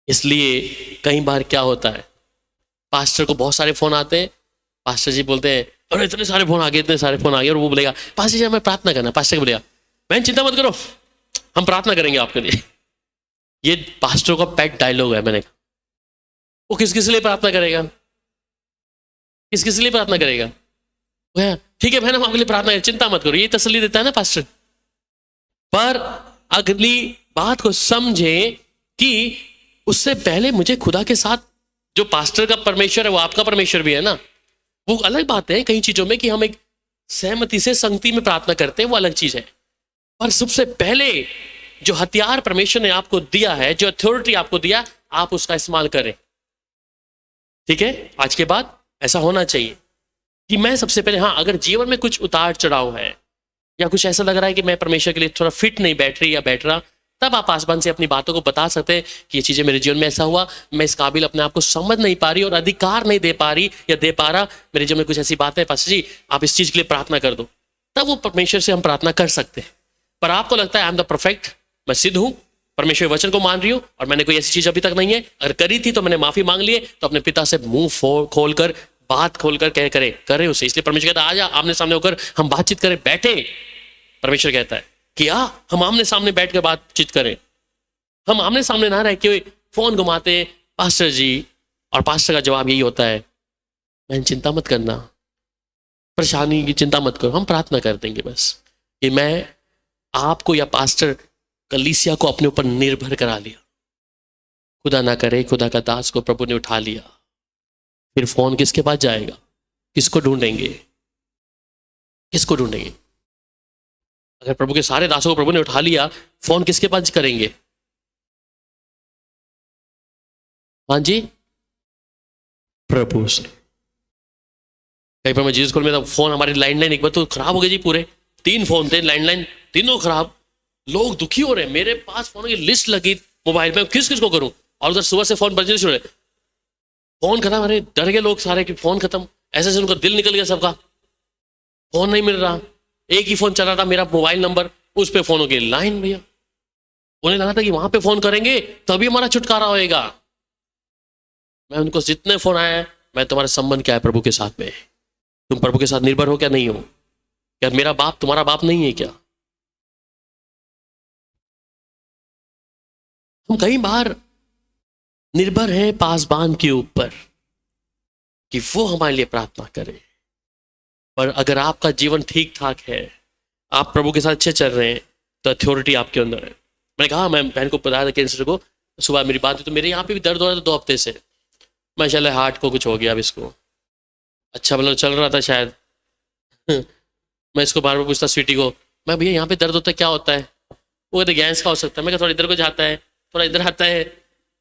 इसलिए कई बार क्या होता है, पास्टर को बहुत सारे फोन आते हैं, पास्टर जी बोलते हैं अरे इतने सारे फोन आ गए, इतने सारे फोन आ गए, और वो बोलेगा पास्टर जी हमें प्रार्थना करना। पास्टर को बोलेगा बहन चिंता मत करो, हम प्रार्थना करेंगे आपके लिए। ये पास्टर का पेट डायलॉग है। मैंने कहा वो किस किस लिए प्रार्थना करेगा, किस किस लिए प्रार्थना करेगा? ठीक है बहन, हम आपके लिए प्रार्थना करें, चिंता मत करो, ये तसल्ली देता है ना पास्टर। पर अगली बात को समझे कि उससे पहले मुझे खुदा के साथ, जो पास्टर का परमेश्वर है वो आपका परमेश्वर भी है ना, वो अलग बात है कई चीजों में कि हम एक सहमति से संगति में प्रार्थना करते हैं, वो अलग चीज है। पर सबसे पहले जो हथियार परमेश्वर ने आपको दिया है, जो अथॉरिटी आपको दिया, आप उसका इस्तेमाल करें। ठीक है, आज के बाद ऐसा होना चाहिए कि मैं सबसे पहले, हाँ अगर जीवन में कुछ उतार चढ़ाव है या कुछ ऐसा लग रहा है कि मैं परमेश्वर के लिए थोड़ा फिट नहीं बैठ रही या बैठ रहा, तब आप आसपास से अपनी बातों को बता सकते हैं कि ये चीजें मेरे जीवन में ऐसा हुआ, मैं इस काबिल अपने आप को समझ नहीं पा रही और अधिकार नहीं दे पा रही या दे पा रहा, मेरे जीवन में कुछ ऐसी बातें, पास्टर जी आप इस चीज के लिए प्रार्थना कर दो। तब वो परमेश्वर से हम प्रार्थना कर सकते हैं। पर आपको लगता है आई एम द परफेक्ट, मैं सिद्ध हूं, परमेश्वर वचन को मान रही हूं और मैंने कोई ऐसी चीज अभी तक नहीं है, अगर करी थी तो मैंने माफी मांग ली है, तो अपने पिता से मुंह खोलकर, बात खोलकर करे उसे। इसलिए परमेश्वर कहता है आजा आमने सामने होकर हम बातचीत करें, बैठे। परमेश्वर कहता है कि हम आमने सामने बैठ कर बातचीत करें, हम आमने सामने ना रह के फोन घुमाते पास्टर जी, और पास्टर का जवाब यही होता है मैं चिंता मत करना, परेशानी की चिंता मत करो, हम प्रार्थना कर देंगे बस। कि मैं आपको या पास्टर कलीसिया को अपने ऊपर निर्भर करा लिया, खुदा ना करे खुदा का दास को प्रभु ने उठा लिया, फिर फोन किसके पास जाएगा, किसको ढूंढेंगे, किसको ढूंढेंगे? अगर प्रभु के सारे दासों को प्रभु ने उठा लिया, फोन किसके पास करेंगे? हाँ जी, प्रभु से। कहीं पर मैं जीसस कॉल में था, फोन हमारी लैंडलाइन एक बार तो खराब हो गई जी, पूरे 3 फोन थे, लैंडलाइन तीनों खराब, लोग दुखी हो रहे हैं। मेरे पास फोन की लिस्ट लगी मोबाइल में, किस किस को करूं, और उधर सुबह से फोन बजने शुरू, फोन खत्म, अरे डर गए लोग सारे कि फोन खत्म, ऐसे उनका दिल निकल गया सबका, फोन नहीं मिल रहा। एक ही फोन चल रहा था मेरा मोबाइल नंबर, उस पर फोन हो गई लाइन भैया, उन्हें लगा था कि वहां पे फोन करेंगे तभी हमारा छुटकारा होएगा। मैं उनको जितने फोन आए, मैं तुम्हारा संबंध क्या है प्रभु के साथ में, तुम प्रभु के साथ निर्भर हो क्या नहीं हो, क्या मेरा बाप तुम्हारा बाप नहीं है क्या? हम कई बार निर्भर हैं पासबान के ऊपर कि वो हमारे लिए प्रार्थना करे। पर अगर आपका जीवन ठीक ठाक है, आप प्रभु के साथ अच्छे चल रहे हैं, तो अथॉरिटी आपके अंदर है। मैंने कहा, मैं बहन को बताया था कैंसर को, सुबह मेरी बात हुई तो मेरे यहाँ पे भी दर्द हो रहा था 2 हफ्ते से, माशाल्लाह हार्ट को कुछ हो गया अब इसको, अच्छा मतलब चल रहा था शायद। मैं इसको बार बार पूछता स्वीटी को, मैं भैया यहाँ पे दर्द होता है क्या होता है? वो कहते गैस का हो सकता है। मैं थोड़ा इधर को जाता है, थोड़ा इधर आता है।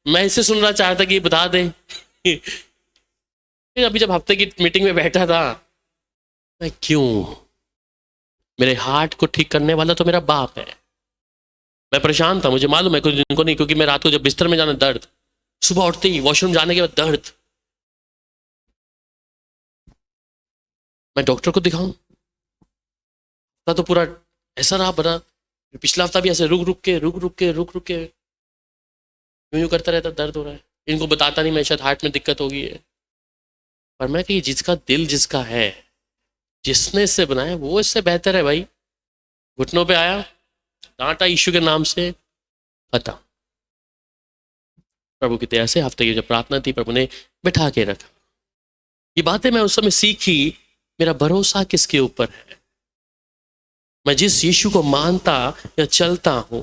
मैं इससे सुनना चाहता कि बता दें। फिर अभी जब हफ्ते की मीटिंग में बैठा था, मैं क्यों, मेरे हार्ट को ठीक करने वाला तो मेरा बाप है। मैं परेशान था, मुझे मालूम है कुछ दिन को नहीं, क्योंकि मैं रात को जब बिस्तर में जाना दर्द, सुबह उठते ही वॉशरूम जाने के बाद दर्द, मैं डॉक्टर को दिखाऊं तो पूरा ऐसा रहा बना। पिछला हफ्ता भी ऐसे रुक रुक के यूं करता रहता, दर्द हो रहा है, इनको बताता नहीं मैं, शायद हार्ट में दिक्कत होगी है। पर मैं कि जिसका दिल जिसका है, जिसने इससे बनाया वो इससे बेहतर है भाई। घुटनों पे आया, डांटा यीशु के नाम से, खत्म। प्रभु की दया से हफ्ते की जब प्रार्थना थी, प्रभु ने बिठा के रखा। ये बातें मैं उस समय सीखी, मेरा भरोसा किसके ऊपर है, मैं जिस यीशु को मानता या चलता हूं,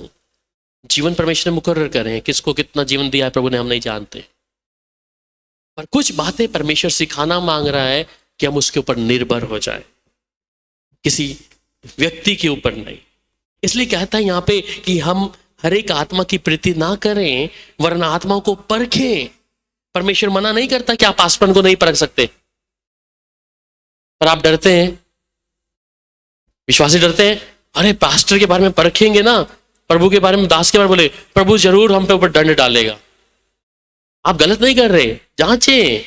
जीवन परमेश्वर ने मुकर्रर करे हैं, किसको कितना जीवन दिया है प्रभु ने हम नहीं जानते। पर कुछ बातें परमेश्वर सिखाना मांग रहा है कि हम उसके ऊपर निर्भर हो जाए, किसी व्यक्ति के ऊपर नहीं। इसलिए कहता है यहां पे कि हम हर एक आत्मा की प्रीति ना करें, वरना आत्माओं को परखें। परमेश्वर मना नहीं करता कि आप आसमान को नहीं परख सकते, पर आप डरते हैं, विश्वासी डरते हैं, अरे पास्टर के बारे में परखेंगे ना, प्रभु के बारे में, दास के बारे में बोले, प्रभु जरूर हम पे ऊपर दंड डालेगा। आप गलत नहीं कर रहे, जांचें,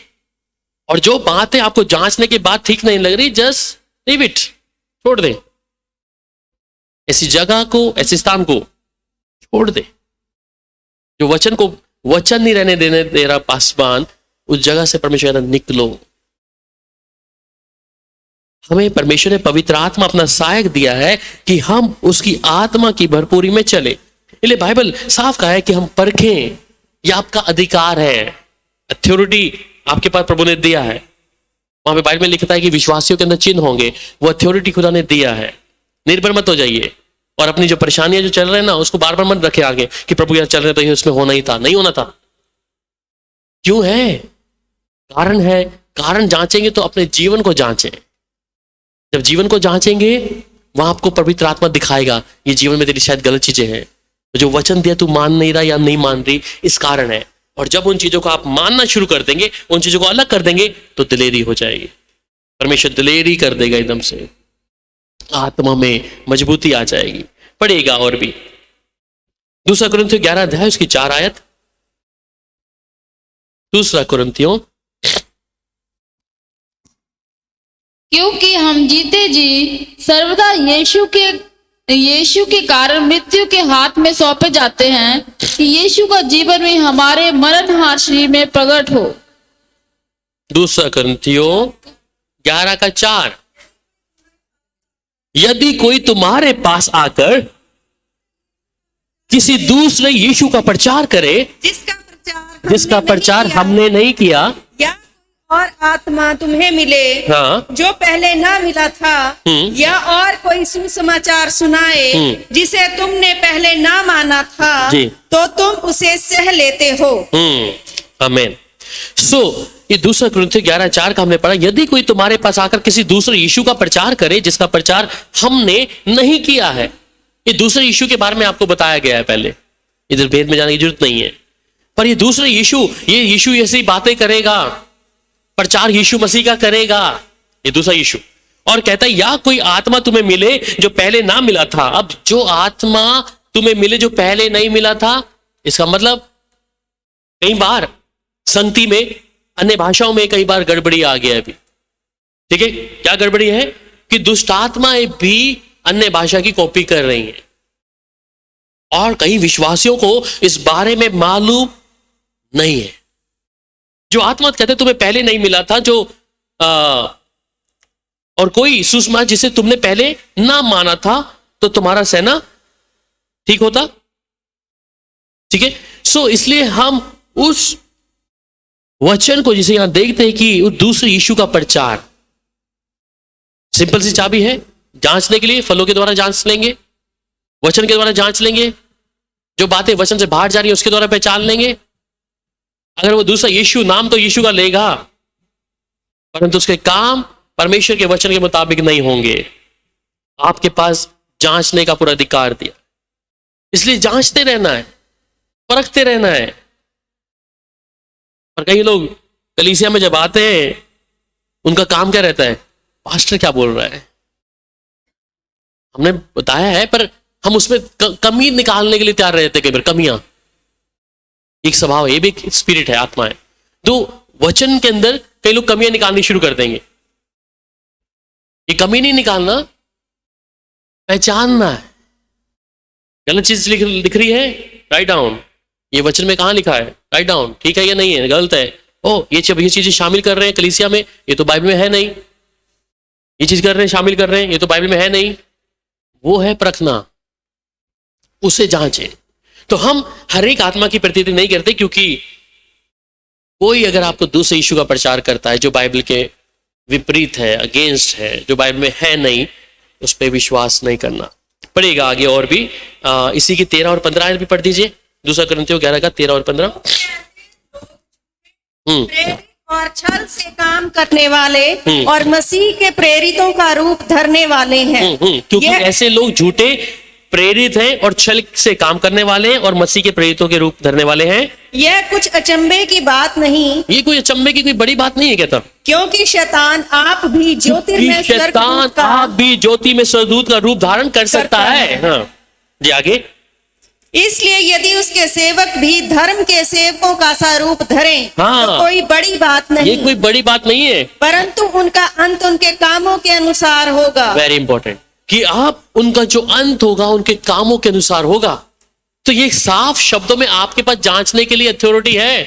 और जो बात है आपको जांचने के बाद ठीक नहीं लग रही, जस्ट लीव इट, छोड़ दे, ऐसी जगह को, ऐसे स्थान को छोड़ दे। जो वचन को वचन नहीं रहने देने दे रहा पासवान, उस जगह से परमेश्वर निकलो। हमें परमेश्वर ने पवित्र आत्मा अपना सहायक दिया है कि हम उसकी आत्मा की भरपूरी में चले। इसलिए बाइबल साफ कहा है कि हम परखें, यह आपका अधिकार है, अथॉरिटी आपके पास प्रभु ने दिया है। वहां पे बाइबल में लिखता है कि विश्वासियों के अंदर चिन्ह होंगे, वो अथॉरिटी खुदा ने दिया है। निर्भर मत हो जाइए और अपनी जो परेशानियां जो चल रहे हैं ना उसको बार बार मत रखे आगे कि प्रभु यार चल रहे तो ये उसमें होना ही था, नहीं होना था। क्यों है? कारण है। कारण जांचेंगे तो अपने जीवन को जांचें। जब जीवन को जांचेंगे वहां आपको पवित्र आत्मा दिखाएगा ये जीवन में तेरी शायद गलत चीजें हैं, जो वचन दिया तू मान नहीं रहा या नहीं मान रही, इस कारण है। और जब उन चीजों को आप मानना शुरू कर देंगे, उन चीजों को अलग कर देंगे, तो दिलेरी हो जाएगी। परमेश्वर दिलेरी कर देगा, एकदम से आत्मा में मजबूती आ जाएगी। पढ़ेगा और भी 2 कुरिन्थियों 11 अध्याय उसकी 4 आयत। 2 कुरिन्थियों, क्योंकि हम जीते जी सर्वदा यीशु के कारण मृत्यु के हाथ में सौंपे जाते हैं कि यीशु का जीवन भी हमारे मरणहार शरीर में प्रकट हो। 2 कुरिन्थियों 11 का 4। यदि कोई तुम्हारे पास आकर किसी दूसरे यीशु का प्रचार करे जिसका प्रचार हमने नहीं किया, या और आत्मा तुम्हें मिले हाँ, जो पहले ना मिला था, या और कोई सुसमाचार सुनाए जिसे तुमने पहले ना माना था, जी। तो तुम उसे सह लेते हो। आमीन। सो ये 2 कुरिन्थियों 11:4 का हमने पढ़ा। यदि कोई तुम्हारे पास आकर किसी दूसरे यीशु का प्रचार करे जिसका प्रचार हमने नहीं किया है, ये दूसरे यीशु के बारे में आपको बताया गया है पहले, इधर भेद में जाने की जरूरत नहीं है। पर ये दूसरे यीशु, ये यीशु ऐसी बातें करेगा, प्रचार यीशु मसीह का करेगा, ये दूसरा यीशु। और कहता है या कोई आत्मा तुम्हें मिले जो पहले ना मिला था। अब जो आत्मा तुम्हें मिले जो पहले नहीं मिला था, इसका मतलब कई बार संगति में, अन्य भाषाओं में कई बार गड़बड़ी आ गया है अभी। ठीक है, क्या गड़बड़ी है कि दुष्ट आत्माएं भी अन्य भाषा की कॉपी कर रही हैं और कई विश्वासियों को इस बारे में मालूम नहीं है। जो आत्मा कहते तुम्हें पहले नहीं मिला था, जो और कोई सुषमा जिसे तुमने पहले ना माना था, तो तुम्हारा सहना ठीक होता। ठीक है, सो इसलिए हम उस वचन को जिसे यहां देखते हैं कि उस दूसरे यीशु का प्रचार, सिंपल सी चाबी है जांचने के लिए। फलों के द्वारा जांच लेंगे, वचन के द्वारा जांच लेंगे, जो बातें वचन से बाहर जा रही है उसके द्वारा पहचान लेंगे। अगर वो दूसरा यीशु, नाम तो यीशु का लेगा परंतु उसके काम परमेश्वर के वचन के मुताबिक नहीं होंगे, आपके पास जांचने का पूरा अधिकार दिया। इसलिए जांचते रहना है, परखते रहना है। और कई लोग कलीसिया में जब आते हैं उनका काम क्या रहता है, पास्टर क्या बोल रहा है। हमने बताया है पर हम उसमें कमी निकालने के लिए तैयार रहते हैं। कई बार कमियां, एक स्वभाव है, ये भी एक स्पिरिट है, आत्मा है। तो वचन के अंदर कई लोग कमियां निकालनी शुरू कर देंगे। ये कमी नहीं निकालना, पहचानना है। गलत चीज लिख रही है, राइट डाउन। ये वचन में कहां लिखा है, राइट डाउन। ठीक है या नहीं है, गलत है। ओ ये चीजें शामिल कर रहे हैं कलीसिया में, ये तो बाइबल में है नहीं। ये चीज कर रहे हैं, शामिल कर रहे हैं, ये तो बाइबल में है नहीं। वो है परखना, उसे जांचे। तो हम हर एक आत्मा की प्रतीति नहीं करते, क्योंकि कोई अगर आपको दूसरे यीशु का प्रचार करता है जो बाइबल के विपरीत है, अगेंस्ट है, जो बाइबल में है नहीं, उस पर विश्वास नहीं करना। पढ़ेगा आगे और भी इसी की 13 और 15 आयत भी पढ़ दीजिए। 2 कुरिन्थियों 11 का 13 और 15। और छल से काम करने वाले और मसीह के प्रेरितों का रूप धरने वाले हैं। क्योंकि ऐसे लोग झूठे प्रेरित हैं और छल से काम करने वाले हैं और मसीह के प्रेरितों के रूप धरने वाले हैं। यह कुछ अचंभे की बात नहीं, ये कोई अचंभे की कोई बड़ी बात नहीं है कहता, क्योंकि शैतान आप भी ज्योति में स्वर्गदूत का रूप धारण कर सकता है। हाँ जी, आगे। इसलिए यदि उसके सेवक भी धर्म के सेवकों का सा रूप धरें, तो कोई बड़ी बात नहीं। ये कोई बड़ी बात नहीं है, परंतु उनका अंत उनके कामों के अनुसार होगा। वेरी इंपॉर्टेंट, कि आप उनका जो अंत होगा उनके कामों के अनुसार होगा। तो ये साफ शब्दों में आपके पास जांचने के लिए अथॉरिटी है।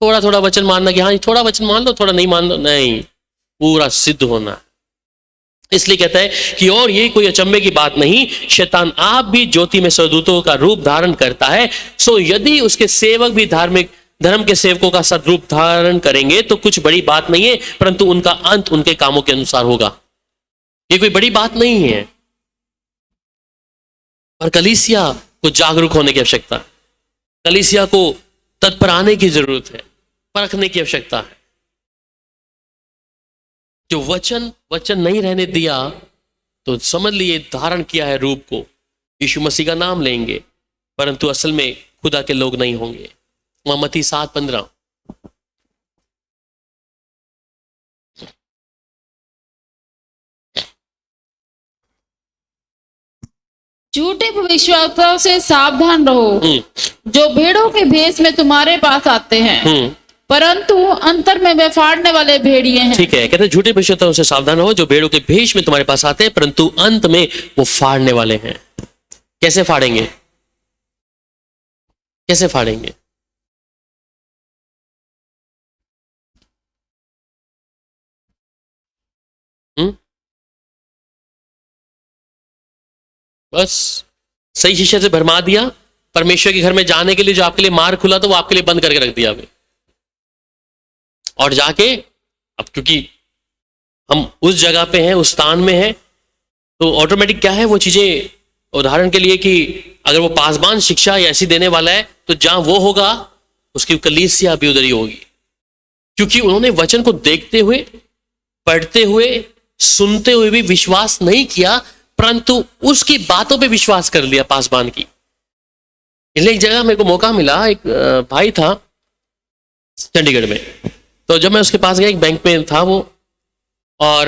थोड़ा थोड़ा वचन मानना कि हाँ थोड़ा वचन मान लो, थोड़ा नहीं मान लो, नहीं, पूरा सिद्ध होना। इसलिए कहता है कि और ये कोई अचंभे की बात नहीं, शैतान आप भी ज्योति में स्वर्गदूतों का रूप धारण करता है। सो यदि उसके सेवक भी धर्म के सेवकों का सद्रूप धारण करेंगे तो कुछ बड़ी बात नहीं है, परंतु उनका अंत उनके कामों के अनुसार होगा। ये कोई बड़ी बात नहीं है। और कलीसिया को जागरूक होने की आवश्यकता है, कलीसिया को तत्पर आने की जरूरत है, परखने की आवश्यकता है। जो वचन नहीं रहने दिया तो समझ लिए धारण किया है रूप को, यीशु मसीह का नाम लेंगे परंतु असल में खुदा के लोग नहीं होंगे। वहां मत्ती 7:15। झूठे भविष्यवक्ताओं से सावधान रहो, जो भेड़ों के भेष में तुम्हारे पास आते हैं परंतु अंतर में वे फाड़ने वाले भेड़िए हैं। ठीक है, कहते हैं झूठे भविष्यवक्ताओं से सावधान रहो जो भेड़ों के भेष में तुम्हारे पास आते हैं परंतु अंत में वो फाड़ने वाले हैं। कैसे फाड़ेंगे? कैसे फाड़ेंगे? बस सही शिक्षा से भरमा दिया, परमेश्वर के घर में जाने के लिए जो आपके लिए मार्ग खुला तो वो आपके लिए बंद करके रख दिया अभी। और जाके अब क्योंकि हम उस जगह पे हैं, उस स्थान में हैं, तो ऑटोमेटिक क्या है वो चीजें, उदाहरण के लिए कि अगर वो पासबान शिक्षा ऐसी देने वाला है तो जहां वो होगा उसकी कलीसिया भी उधर ही होगी, क्योंकि उन्होंने वचन को देखते हुए, पढ़ते हुए, सुनते हुए भी विश्वास नहीं किया परंतु उसकी बातों पे विश्वास कर लिया पासबान की। इसलिए एक जगह मेरे को मौका मिला, एक भाई था चंडीगढ़ में, तो जब मैं उसके पास गया, एक बैंक में था वो, और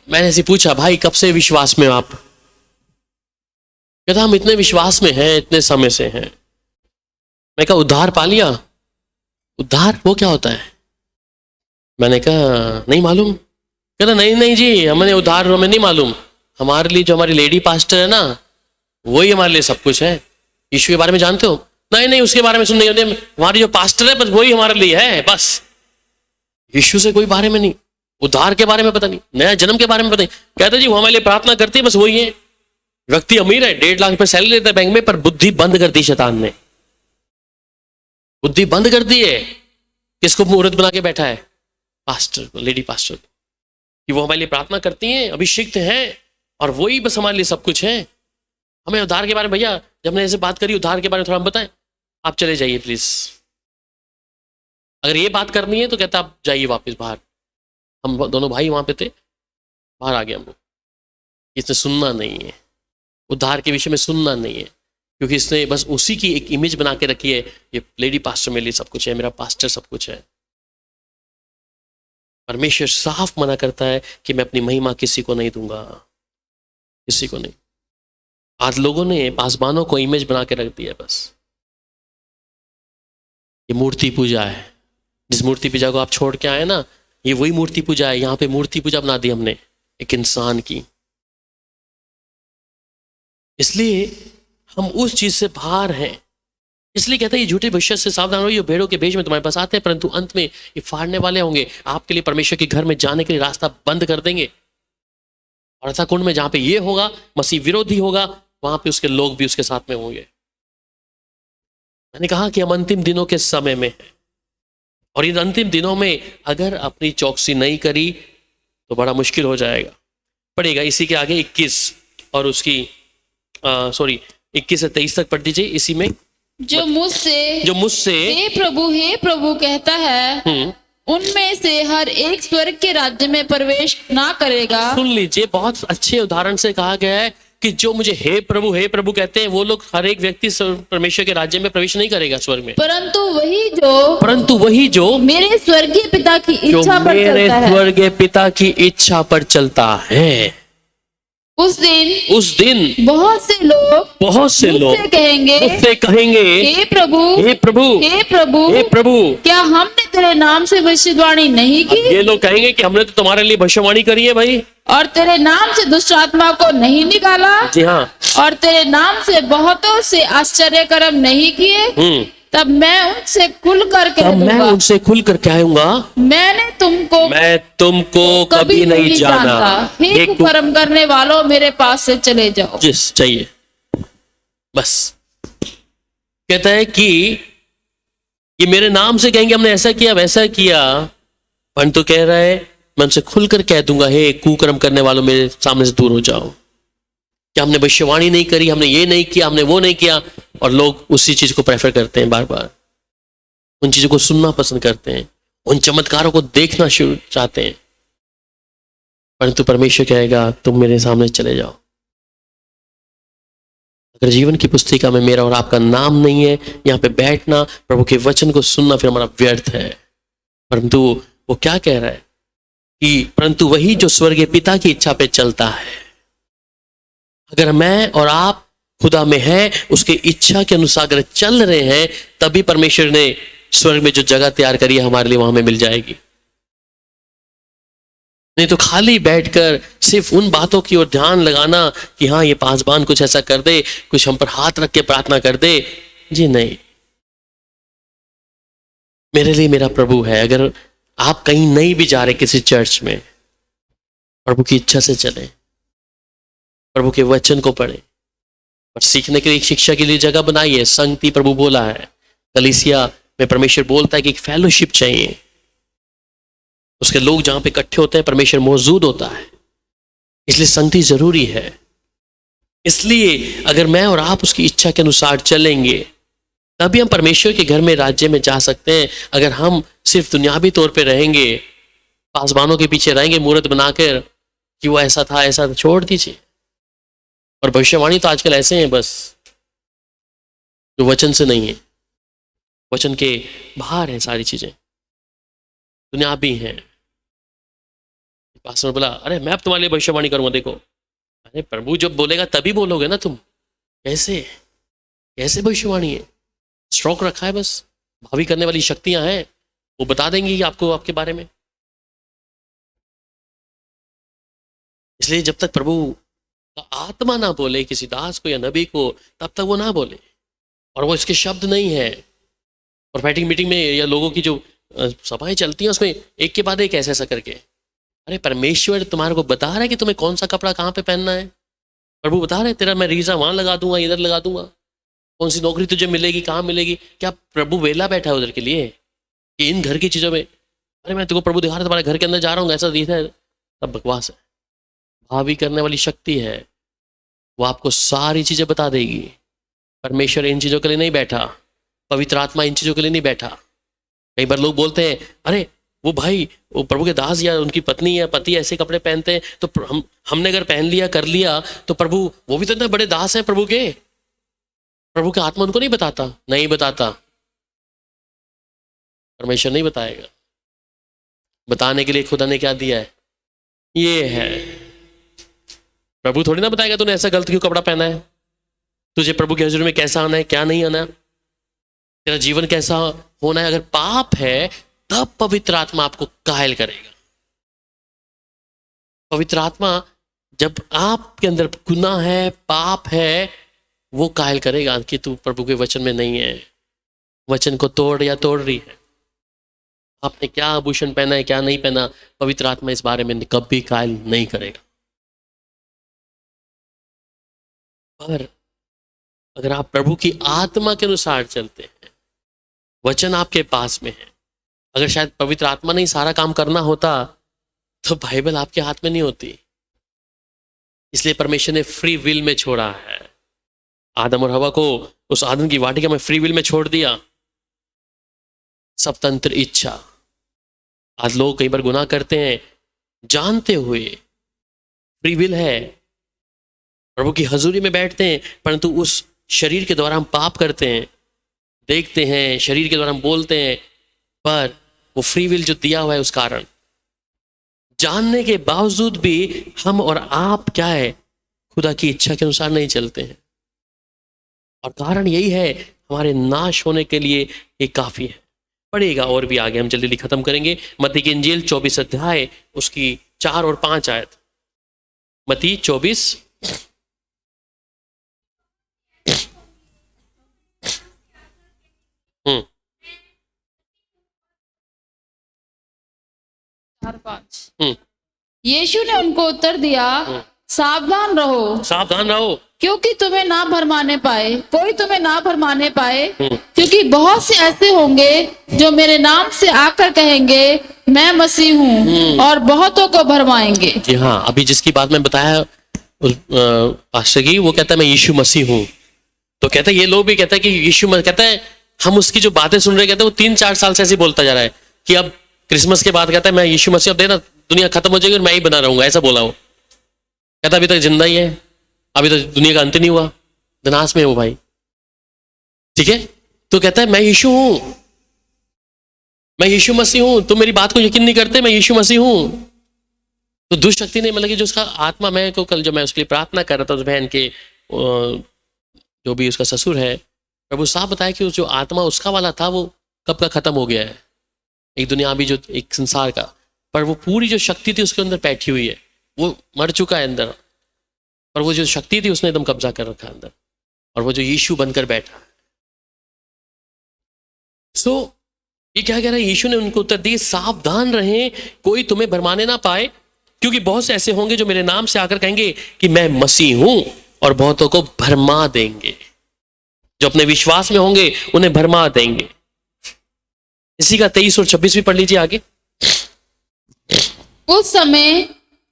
मैंने ऐसे पूछा भाई कब से विश्वास में आप? कहता हम इतने विश्वास में हैं, इतने समय से हैं। मैं कहा उद्धार पा लिया? उद्धार वो क्या होता है? मैंने कहा नहीं मालूम। कहता नहीं जी, हमें उद्धार हमें नहीं मालूम, हमारे लिए जो हमारी लेडी पास्टर है ना वही हमारे लिए सब कुछ है। यीशु के बारे में जानते हो? नहीं उसके बारे में सुन नहीं होते, हमारी जो पास्टर है बस वही हमारे लिए है बस। यीशु से कोई बारे में नहीं, उद्धार के बारे में पता नहीं, नया जन्म के बारे में पता नहीं। कहते जी वो हमारे लिए प्रार्थना करती है बस वही है। व्यक्ति अमीर है, 1.5 लाख रुपए सैलरी लेता है बैंक में, पर बुद्धि बंद कर दी शैतान ने, बुद्धि बंद कर दी है। किसको मुहूर्त बना के बैठा है? पास्टर को, लेडी पास्टर को, कि वो हमारे लिए प्रार्थना करती हैं, अभिषिक्त हैं और वही बस हमारे लिए सब कुछ है। हमें उद्धार के बारे में, भैया जब हमने ऐसे बात करी उद्धार के बारे में थोड़ा हम बताएं, आप चले जाइए प्लीज। अगर ये बात करनी है तो कहता आप जाइए वापस बाहर। हम दोनों भाई वहां पे थे, बाहर आ गए हम लोग। इसने सुनना नहीं है, उद्धार के विषय में सुनना नहीं है, क्योंकि इसने बस उसी की एक इमेज बना के रखी है, ये लेडी पास्टर मेरे लिए सब कुछ है, मेरा पास्टर सब कुछ है। परमेश्वर साफ मना करता है कि मैं अपनी महिमा किसी को नहीं दूंगा, किसी को नहीं। आज लोगों ने पासबानों को इमेज बना के रख दिया बस। ये मूर्ति पूजा है, जिस मूर्ति पूजा को आप छोड़ के आए ना, ये वही मूर्ति पूजा है। यहाँ पे मूर्ति पूजा बना दी हमने एक इंसान की। इसलिए हम उस चीज से बाहर हैं। इसलिए कहते हैं ये झूठे भविष्य से सावधान रहो, ये भेड़ों के भेष में तुम्हारे पास आते हैं परंतु अंत में ये फाड़ने वाले होंगे। आपके लिए परमेश्वर के घर में जाने के लिए रास्ता बंद कर देंगे। और ऐसा कुंड में जहां पे ये होगा, मसीह विरोधी होगा, वहां पे उसके लोग भी उसके साथ में होंगे। मैंने कहा कि हम अंतिम दिनों के समय में हैं, और इन अंतिम दिनों में अगर अपनी चौकसी नहीं करी तो बड़ा मुश्किल हो जाएगा। पड़ेगा इसी के आगे 21 और उसकी 21 से 23 तक पढ़ दीजिए। इसी में जो मुझसे हे प्रभु कहता है उनमें से हर एक स्वर्ग के राज्य में प्रवेश ना करेगा। सुन लीजिए, बहुत अच्छे उदाहरण से कहा गया है कि जो मुझे हे प्रभु कहते हैं वो लोग, हर एक व्यक्ति परमेश्वर के राज्य में प्रवेश नहीं करेगा स्वर्ग में, परंतु वही जो मेरे स्वर्गीय पिता की इच्छा पर चलता है, स्वर्गीय पिता की इच्छा पर चलता है। उस दिन बहुत से लोग कहेंगे हे प्रभु क्या हमने तेरे नाम से भविष्यवाणी नहीं की? ये लोग कहेंगे कि हमने तो तुम्हारे लिए भविष्यवाणी करी है भाई, और तेरे नाम से दुष्ट आत्मा को नहीं निकाला। जी हाँ, और तेरे नाम से बहुतों से आश्चर्य कर्म नहीं किए। तब मैं उनसे खुल कर कहूंगा मैं तुमको कभी नहीं जाना। हे कुकर्म करने वालों, मेरे पास से चले जाओ। जिस चाहिए बस। कहता है कि ये मेरे नाम से कहेंगे हमने ऐसा किया वैसा किया, परंतु कह रहा है मैं उनसे खुलकर कह दूंगा, हे कुकर्म करने वालों मेरे सामने से दूर हो जाओ। क्या हमने भविष्यवाणी नहीं करी, हमने ये नहीं किया, हमने वो नहीं किया, और लोग उसी चीज को प्रेफर करते हैं, बार बार उन चीजों को सुनना पसंद करते हैं, उन चमत्कारों को देखना शुरू चाहते हैं। परंतु परमेश्वर कहेगा तुम मेरे सामने चले जाओ। अगर जीवन की पुस्तिका में मेरा और आपका नाम नहीं है, यहाँ पे बैठना, प्रभु के वचन को सुनना फिर हमारा व्यर्थ है। परंतु वो क्या कह रहा है कि परंतु वही जो स्वर्गीय पिता की इच्छा पे चलता है। अगर मैं और आप खुदा में हैं, उसकी इच्छा के अनुसार अगर चल रहे हैं, तभी परमेश्वर ने स्वर्ग में जो जगह तैयार करी है हमारे लिए वहां में मिल जाएगी। नहीं तो खाली बैठकर सिर्फ उन बातों की ओर ध्यान लगाना कि हाँ ये पासबान कुछ ऐसा कर दे, कुछ हम पर हाथ रख के प्रार्थना कर दे, जी नहीं। मेरे लिए मेरा प्रभु है। अगर आप कहीं नहीं भी जा रहे किसी चर्च में, प्रभु की इच्छा से चलें, प्रभु के वचन को पढ़ें और सीखने के लिए शिक्षा के लिए जगह बनाइए। संगति प्रभु बोला है, कलीसिया में परमेश्वर बोलता है कि एक फेलोशिप चाहिए, उसके लोग जहां पे इकट्ठे होते हैं परमेश्वर मौजूद होता है, इसलिए संगति जरूरी है। इसलिए अगर मैं और आप उसकी इच्छा के अनुसार चलेंगे तभी हम परमेश्वर के घर में, राज्य में जा सकते हैं। अगर हम सिर्फ दुनियावी तौर पे रहेंगे, पासबानों के पीछे रहेंगे मूर्त बनाकर कि वो ऐसा था ऐसा था, छोड़ दीजिए। और भविष्यवाणी तो आजकल ऐसे हैं बस, जो वचन से नहीं है, वचन के बाहर है सारी चीजें, दुनियावी हैं। पास्टर बोला अरे मैं अब तुम्हारे लिए भविष्यवाणी करूंगा। देखो अरे प्रभु जब बोलेगा तभी बोलोगे ना तुम। कैसे कैसे भविष्यवाणी है? स्ट्रोक रखा है बस, भावी करने वाली शक्तियां हैं, वो बता देंगी आपको आपके बारे में। इसलिए जब तक प्रभु का आत्मा ना बोले किसी दास को या नबी को, तब तक वो ना बोले। और वो इसके शब्द नहीं है। प्रोफेटिक मीटिंग में या लोगों की जो सभाएं चलती हैं उसमें एक के बाद एक ऐसा करके, अरे परमेश्वर तुम्हारे को बता रहा है कि तुम्हें कौन सा कपड़ा कहाँ पे पहनना है। प्रभु बता रहे तेरा मैं रीजा वहां लगा दूंगा, इधर लगा दूंगा, कौन सी नौकरी तुझे मिलेगी, कहाँ मिलेगी। क्या प्रभु वेला बैठा है उधर के लिए कि इन घर की चीजों में, अरे मैं तुमको प्रभु दिखा रहा तुम्हारे घर के अंदर जा रहा हूँ ऐसा दिख रहा है, सब बकवास है। भावी करने वाली शक्ति है, वो आपको सारी चीजें बता देगी। परमेश्वर इन चीजों के लिए नहीं बैठा, पवित्र आत्मा इन चीजों के लिए नहीं बैठा। कई बार लोग बोलते हैं अरे वो भाई वो प्रभु के दास या उनकी पत्नी या पति ऐसे कपड़े पहनते हैं तो हमने अगर पहन लिया कर लिया तो प्रभु, वो भी तो इतने बड़े दास हैं प्रभु के, प्रभु का आत्मा उनको नहीं बताता। नहीं बताता, परमेश्वर नहीं बताएगा। बताने के लिए खुदा ने क्या दिया है, ये है। प्रभु थोड़ी ना बताएगा तूने ऐसा गलत क्यों कपड़ा पहना है, तुझे प्रभु के हजूर में कैसा आना है क्या नहीं आना, तेरा जीवन कैसा होना है। अगर पाप है तब पवित्र आत्मा आपको कायल करेगा। पवित्र आत्मा जब आपके अंदर गुनाह है, पाप है, वो कायल करेगा कि तू प्रभु के वचन में नहीं है, वचन को तोड़ या तोड़ रही है। आपने क्या आभूषण पहना है क्या नहीं पहना, पवित्र आत्मा इस बारे में कभी कायल नहीं करेगा। पर अगर आप प्रभु की आत्मा के अनुसार चलते हैं, वचन आपके पास में है, अगर शायद पवित्र आत्मा नहीं सारा काम करना होता तो बाइबल आपके हाथ में नहीं होती। इसलिए परमेश्वर ने फ्री विल में छोड़ा है। आदम और हवा को उस आदम की वाटिका में फ्री विल में छोड़ दिया, स्वतंत्र इच्छा। आज लोग कई बार गुनाह करते हैं जानते हुए, फ्री विल है, प्रभु की हजूरी में बैठते हैं, परंतु उस शरीर के द्वारा हम पाप करते हैं, देखते हैं, शरीर के द्वारा हम बोलते हैं, पर वो फ्री विल जो दिया हुआ है उस कारण जानने के बावजूद भी हम और आप क्या है, खुदा की इच्छा के अनुसार नहीं चलते हैं। और कारण यही है हमारे नाश होने के लिए ये काफी है। पढ़ेगा और भी आगे, हम जल्दी खत्म करेंगे। मत्ती की इंजील 24 अध्याय उसकी 4 और 5 आयत। मत्ती 24 4-5। यीशु ने उनको उत्तर दिया, सावधान रहो, सावधान रहो, क्योंकि तुम्हें ना भरमाने पाए, कोई तुम्हें ना भरमाने पाए, क्योंकि बहुत से ऐसे होंगे जो मेरे नाम से आकर कहेंगे मैं मसीह हूँ, और बहुतों को भरमाएंगे। जी हाँ, अभी जिसकी बात मैं बताया उस पास्टर की, वो कहता है मैं यीशु मसीह हूँ। तो कहता है ये लोग भी कहता है कि यीशु कहता है हम उसकी जो बातें सुन रहे, कहते हैं वो 3-4 साल से ऐसे बोलता जा रहा है कि अब क्रिसमस के बाद कहता है मैं यीशु मसीह, अब देना दुनिया खत्म हो जाएगी और मैं ही बना रहूंगा, ऐसा बोला वो। कहता अभी तक जिंदा ही है, अभी तो दुनिया का अंत नहीं हुआ, विनाश में है वो भाई। ठीक है, तो कहता है मैं यीशु हूं, मैं यीशु मसीह हूं, तुम मेरी बात को यकीन नहीं करते, मैं यीशु मसीह हूं। तो दुष्ट शक्ति ने मतलब कि जो उसका आत्मा, मैं को कल जो मैं उसके लिए प्रार्थना कर रहा था उस बहन के जो भी उसका ससुर है, प्रभु साहब बताया कि जो आत्मा उसका वाला था वो कब का खत्म हो गया है, एक दुनिया अभी जो एक संसार का, पर वो पूरी जो शक्ति थी उसके अंदर बैठी हुई है, वो मर चुका है अंदर, और वो जो शक्ति थी उसने एकदम कब्जा कर रखा अंदर, और वो जो यीशु बनकर बैठा। सो ये क्या कह रहा है, यीशु ने उनको उत्तर दिए सावधान रहें, कोई तुम्हें भरमाने ना पाए, क्योंकि बहुत से ऐसे होंगे जो मेरे नाम से आकर कहेंगे कि मैं मसीह हूं, और बहुतों को भरमा देंगे। जो अपने विश्वास में होंगे उन्हें भरमा देंगे। इसी का 23 और 26 भी पढ़ लीजिए आगे। उस समय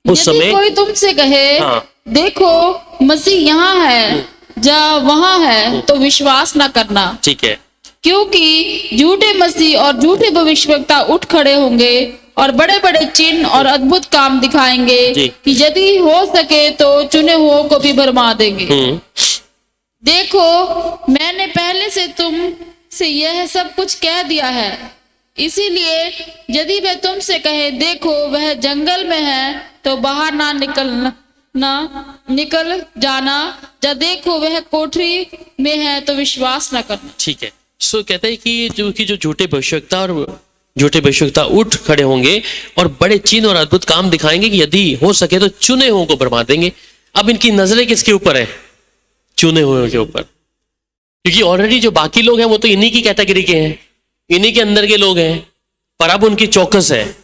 कोई तुमसे कहे हाँ, देखो मसीह यहाँ है, जा वहां है, तो विश्वास ना करना। ठीक है, क्योंकि झूठे मसीह और झूठे भविष्यवक्ता उठ खड़े होंगे और बड़े बड़े चिन्ह और अद्भुत काम दिखाएंगे कि यदि हो सके तो चुने हुओं को भी भरमा देंगे। देखो मैंने पहले से तुम से यह सब कुछ कह दिया है, इसीलिए यदि वह तुमसे कहे देखो वह जंगल में है, तो बाहर ना निकल जाना, या देखो वह कोठरी में है, तो विश्वास ना करना। ठीक है। सो कहते हैं कि जो झूठे भविष्यवक्ता और झूठे भविष्यवक्ता उठ खड़े होंगे और बड़े चिन्ह और अद्भुत काम दिखाएंगे कि यदि हो सके तो चुने हुओं को भरमा देंगे। अब इनकी नजरें किसके ऊपर है? चुने हुए के ऊपर, क्योंकि ऑलरेडी जो बाकी लोग हैं वो तो इन्हीं की कैटेगरी के हैं, इन्हीं के अंदर के लोग हैं, पर अब उनकी चौकस है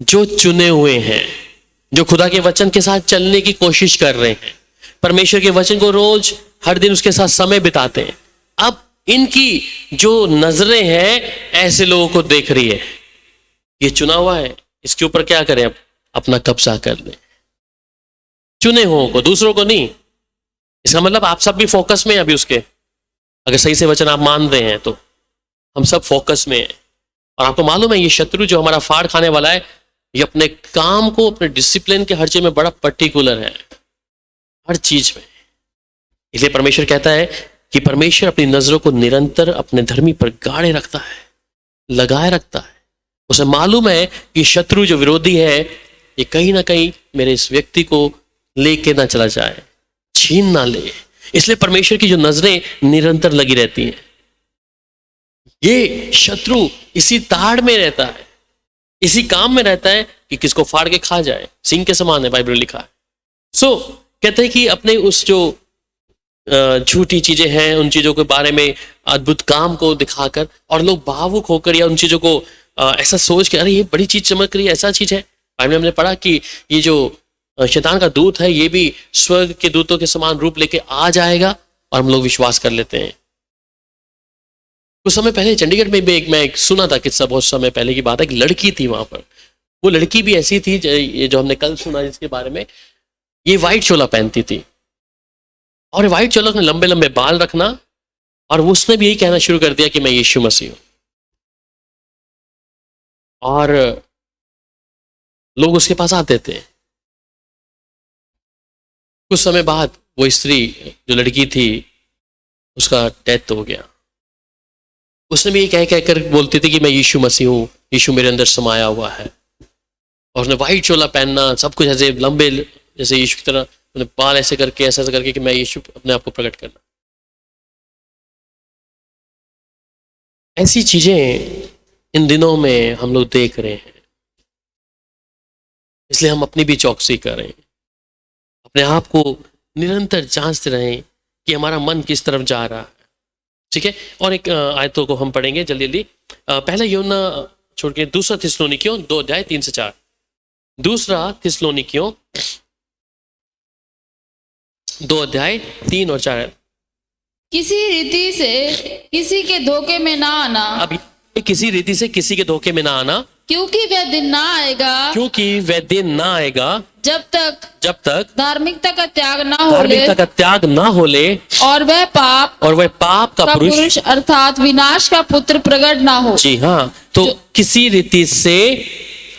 जो चुने हुए हैं, जो खुदा के वचन के साथ चलने की कोशिश कर रहे हैं, परमेश्वर के वचन को रोज हर दिन उसके साथ समय बिताते हैं। अब इनकी जो नजरें हैं ऐसे लोगों को देख रही है, ये चुना हुआ है, इसके ऊपर क्या करें, अब अपना कब्जा कर लें। चुने हुओं को, दूसरों को नहीं। इसका मतलब आप सब भी फोकस में हैं अभी उसके, अगर सही से वचन आप मान रहे हैं तो हम सब फोकस में हैं। और आपको मालूम है ये शत्रु जो हमारा फाड़ खाने वाला है, ये अपने काम को, अपने डिसिप्लिन के हर चीज में बड़ा पर्टिकुलर है, हर चीज में। इसलिए परमेश्वर कहता है कि परमेश्वर अपनी नजरों को निरंतर अपने धर्मी पर गाड़े रखता है, लगाए रखता है। उसे मालूम है कि शत्रु जो विरोधी है ये कहीं ना कहीं मेरे इस व्यक्ति को लेके ना चला जाए, छीन ना ले। इसलिए परमेश्वर की जो नजरें निरंतर लगी रहती हैं। ये शत्रु इसी ताड़ में रहता है, इसी काम में रहता है कि किसको फाड़ के खा जाए, सिंह के समान है, बाइबल में लिखा है। सो कहते हैं कि अपने उस जो झूठी चीजें हैं उन चीजों के बारे में अद्भुत काम को दिखाकर, और लोग भावुक होकर या उन चीजों को ऐसा सोच के अरे ये बड़ी चीज चमक रही है, ऐसा चीज है। बाइबल में हमने पढ़ा कि ये जो शैतान का दूत है ये भी स्वर्ग के दूतों के समान रूप लेके आ जाएगा, और हम लोग विश्वास कर लेते हैं। कुछ समय पहले चंडीगढ़ में भी मैं सुना था किस्सा, बहुत समय पहले की बात है, एक लड़की थी वहां पर। वो लड़की भी ऐसी थी ये जो हमने कल सुना जिसके बारे में, ये व्हाइट चोला पहनती थी, और व्हाइट चोला में लंबे लंबे बाल रखना, और उसने भी यही कहना शुरू कर दिया कि मैं यीशु मसीह हूं। और लोग उसके पास आते थे। कुछ समय बाद वो स्त्री जो लड़की थी उसका डेथ हो गया। उसने भी ये कह कर बोलती थी कि मैं यीशु मसीह हूं, यीशु मेरे अंदर समाया हुआ है। और उसने व्हाइट चोला पहनना, सब कुछ ऐसे लंबे जैसे यीशु की तरह, बाल ऐसे करके ऐसा करके कि मैं यीशु अपने आप को प्रकट करना। ऐसी चीजें इन दिनों में हम लोग देख रहे हैं, इसलिए हम अपनी भी चौकसी करें, अपने आप को निरंतर जांचते रहें कि हमारा मन किस तरफ जा रहा है। ठीक है। और एक आयतों को हम पढ़ेंगे जल्दी जल्दी। पहला यूहन्ना छोड़ के दूसरा थिस्सलुनीकियों 2 अध्याय 3 से 4। दूसरा थिस्सलुनीकियों 2 अध्याय 3 और 4। किसी रीति से किसी के धोखे में ना आना। अब किसी रीति से किसी के धोखे में ना आना, क्योंकि वह दिन ना आएगा, क्योंकि वह दिन ना आएगा जब तक धार्मिकता का त्याग ना होले और वह पाप का पुरुष अर्थात विनाश का पुत्र प्रकट ना हो। जी हाँ, तो किसी रीति से,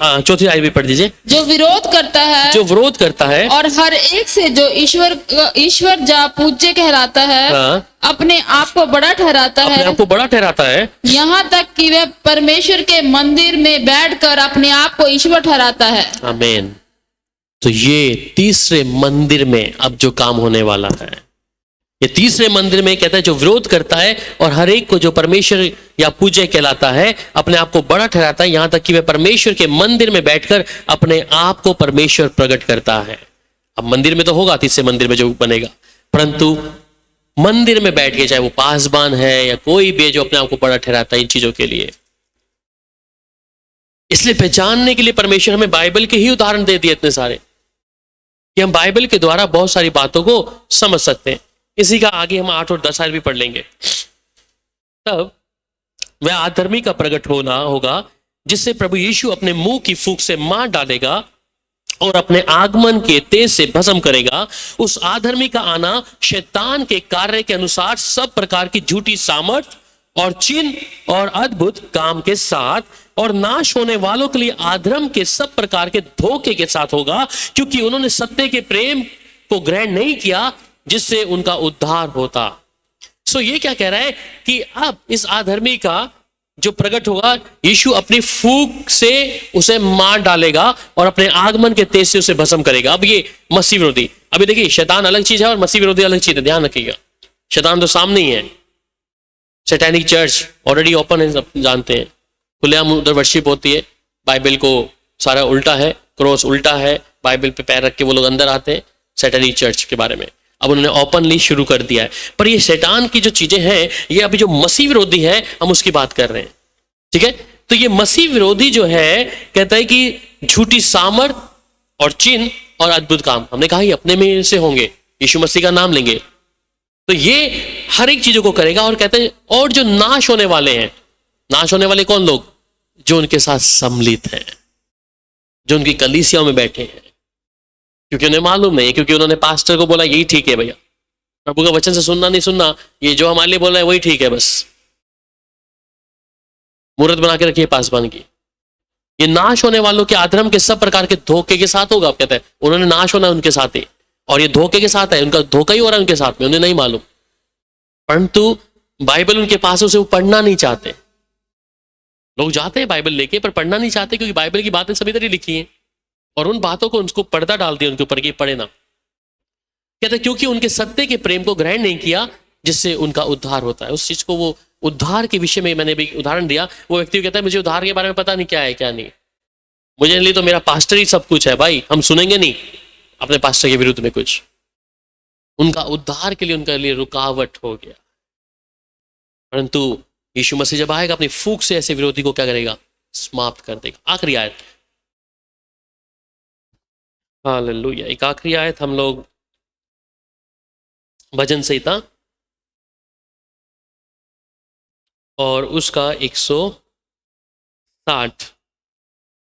हाँ, चौथी आयत भी पढ़ दीजिए। जो विरोध करता है और हर एक से जो ईश्वर जा पूज्य कहलाता है, हाँ, अपने आप को बड़ा ठहराता है, यहाँ तक कि वह परमेश्वर के मंदिर में बैठकर अपने आप को ईश्वर ठहराता है। आमीन। तो ये तीसरे मंदिर में अब जो काम होने वाला है, ये तीसरे मंदिर में कहता है जो विरोध करता है और हर एक को जो परमेश्वर या पूज्य कहलाता है, अपने आप को बड़ा ठहराता है, यहां तक कि वह परमेश्वर के मंदिर में बैठकर अपने आप को परमेश्वर प्रकट करता है। अब मंदिर में तो होगा, तीसरे मंदिर में जो बनेगा, परंतु मंदिर में बैठ के, चाहे वो पासबान है या कोई भी जो अपने आप को बड़ा ठहराता है इन चीजों के लिए। इसलिए पहचानने के लिए परमेश्वर हमें बाइबल के ही उदाहरण दे दिए इतने सारे, कि हम बाइबल के द्वारा बहुत सारी बातों को समझ सकते हैं। इसी का आगे हम 8 और 10 आयत भी पढ़ लेंगे। तब वह अधर्मी का प्रकट होना होगा, जिससे प्रभु यीशु अपने मुंह की फूंक से मार डालेगा और अपने आगमन के तेज से भस्म करेगा। उस अधर्मी का आना शैतान के कार्य के अनुसार सब प्रकार की झूठी सामर्थ और चिन्ह और अद्भुत काम के साथ, और नाश होने वालों के लिए अधर्म के सब प्रकार के धोखे के साथ होगा, क्योंकि उन्होंने सत्य के प्रेम को ग्रहण नहीं किया जिससे उनका उद्धार होता। सो ये क्या कह रहा है कि अब इस अधर्मी का जो प्रकट होगा, यीशु अपनी फूंक से उसे मार डालेगा और अपने आगमन के तेज से उसे भस्म करेगा। अब ये मसीह विरोधी, अभी देखिए शैतान अलग चीज है और मसीह विरोधी अलग चीज है, ध्यान रखिएगा। शैतान तो सामने ही है, सैटेनिक चर्च ऑलरेडी ओपन है, सब जानते हैं, खुलेआम उधर वर्शिप होती है, बाइबल को सारा उल्टा है, क्रॉस उल्टा है, बाइबल पे पैर रख के वो लोग अंदर आते हैं। सैटेनिक चर्च के बारे में अब उन्होंने ओपनली शुरू कर दिया है। पर ये शैतान की जो चीजें हैं, ये अभी जो मसीह विरोधी है, हम उसकी बात कर रहे हैं, ठीक है। तो ये मसीह विरोधी जो है, कहता है कि झूठी सामर्थ और चिन्ह और अद्भुत काम, हमने कहा ये अपने में से होंगे, यीशु मसीह का नाम लेंगे, तो ये हर एक चीजों को करेगा। और कहते हैं और जो नाश होने वाले हैं, नाश होने वाले कौन लोग? जो उनके साथ सम्मिलित हैं, जो उनकी कलीसियाओं में बैठे हैं, क्योंकि उन्हें मालूम नहीं है, क्योंकि उन्होंने पास्टर को बोला यही ठीक है भैया, प्रभु का वचन से सुनना नहीं सुनना, ये जो हमारे लिए बोल रहा है वही ठीक है, बस मूर्त बना के रखिए पासबान की। ये नाश होने वालों के अधर्म के सब प्रकार के धोखे के साथ होगा। कहते हैं उन्होंने नाश होना उनके साथ ही, और ये धोखे के साथ है, उनका धोखा ही हो रहा है उनके साथ में, उन्हें नहीं मालूम, परंतु बाइबल उनके पास है, उसे वो पढ़ना नहीं चाहते। लोग जाते हैं बाइबल लेके, पर पढ़ना नहीं चाहते, क्योंकि बाइबल की बातें सभी तरह लिखी हैं और उन बातों को उनको पर्दा डाल दिया उनके ऊपर कि पढ़े ना। कहते क्योंकि उनके सत्य के प्रेम को ग्रहण नहीं किया जिससे उनका उद्धार होता है। उस चीज को, वो उद्धार के विषय में मैंने भी उदाहरण दिया, वो व्यक्ति कहता है मुझे उद्धार के बारे में पता नहीं क्या है क्या नहीं, मुझे लिए तो मेरा पास्टर ही सब कुछ है। भाई हम सुनेंगे नहीं अपने पास्टर के विरुद्ध में कुछ, उनका उद्धार के लिए उनके लिए रुकावट हो गया। परंतु यीशु मसीह जब आएगा, अपनी फूंक से ऐसे विरोधी को क्या करेगा? समाप्त कर देगा। आखिरी आयत, हालेलुया, एक आखिरी आयत हम लोग भजन संहिता और उसका 160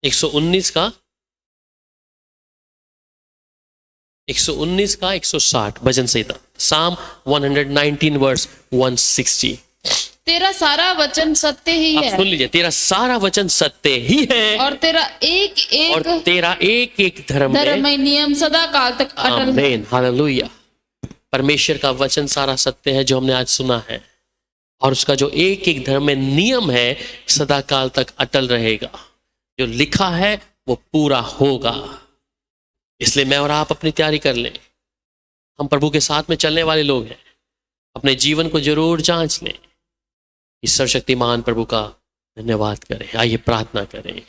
119 का 160 भजन संहिता, साम 119 वर्स 160। तेरा सारा वचन सत्य ही है। सुन लीजिए, तेरा सारा वचन सत्य ही है, और तेरा एक एक धर्म में नियम सदा काल तक अटल है। हालेलुया। परमेश्वर का वचन सारा सत्य है जो हमने आज सुना है, और उसका जो एक एक धर्म में नियम है सदा काल तक अटल रहेगा। जो लिखा है वो पूरा होगा। इसलिए मैं और आप अपनी तैयारी कर लें। हम प्रभु के साथ में चलने वाले लोग हैं, अपने जीवन को जरूर जांच लें। इस सर्वशक्तिमान प्रभु का धन्यवाद करें। आइए प्रार्थना करें।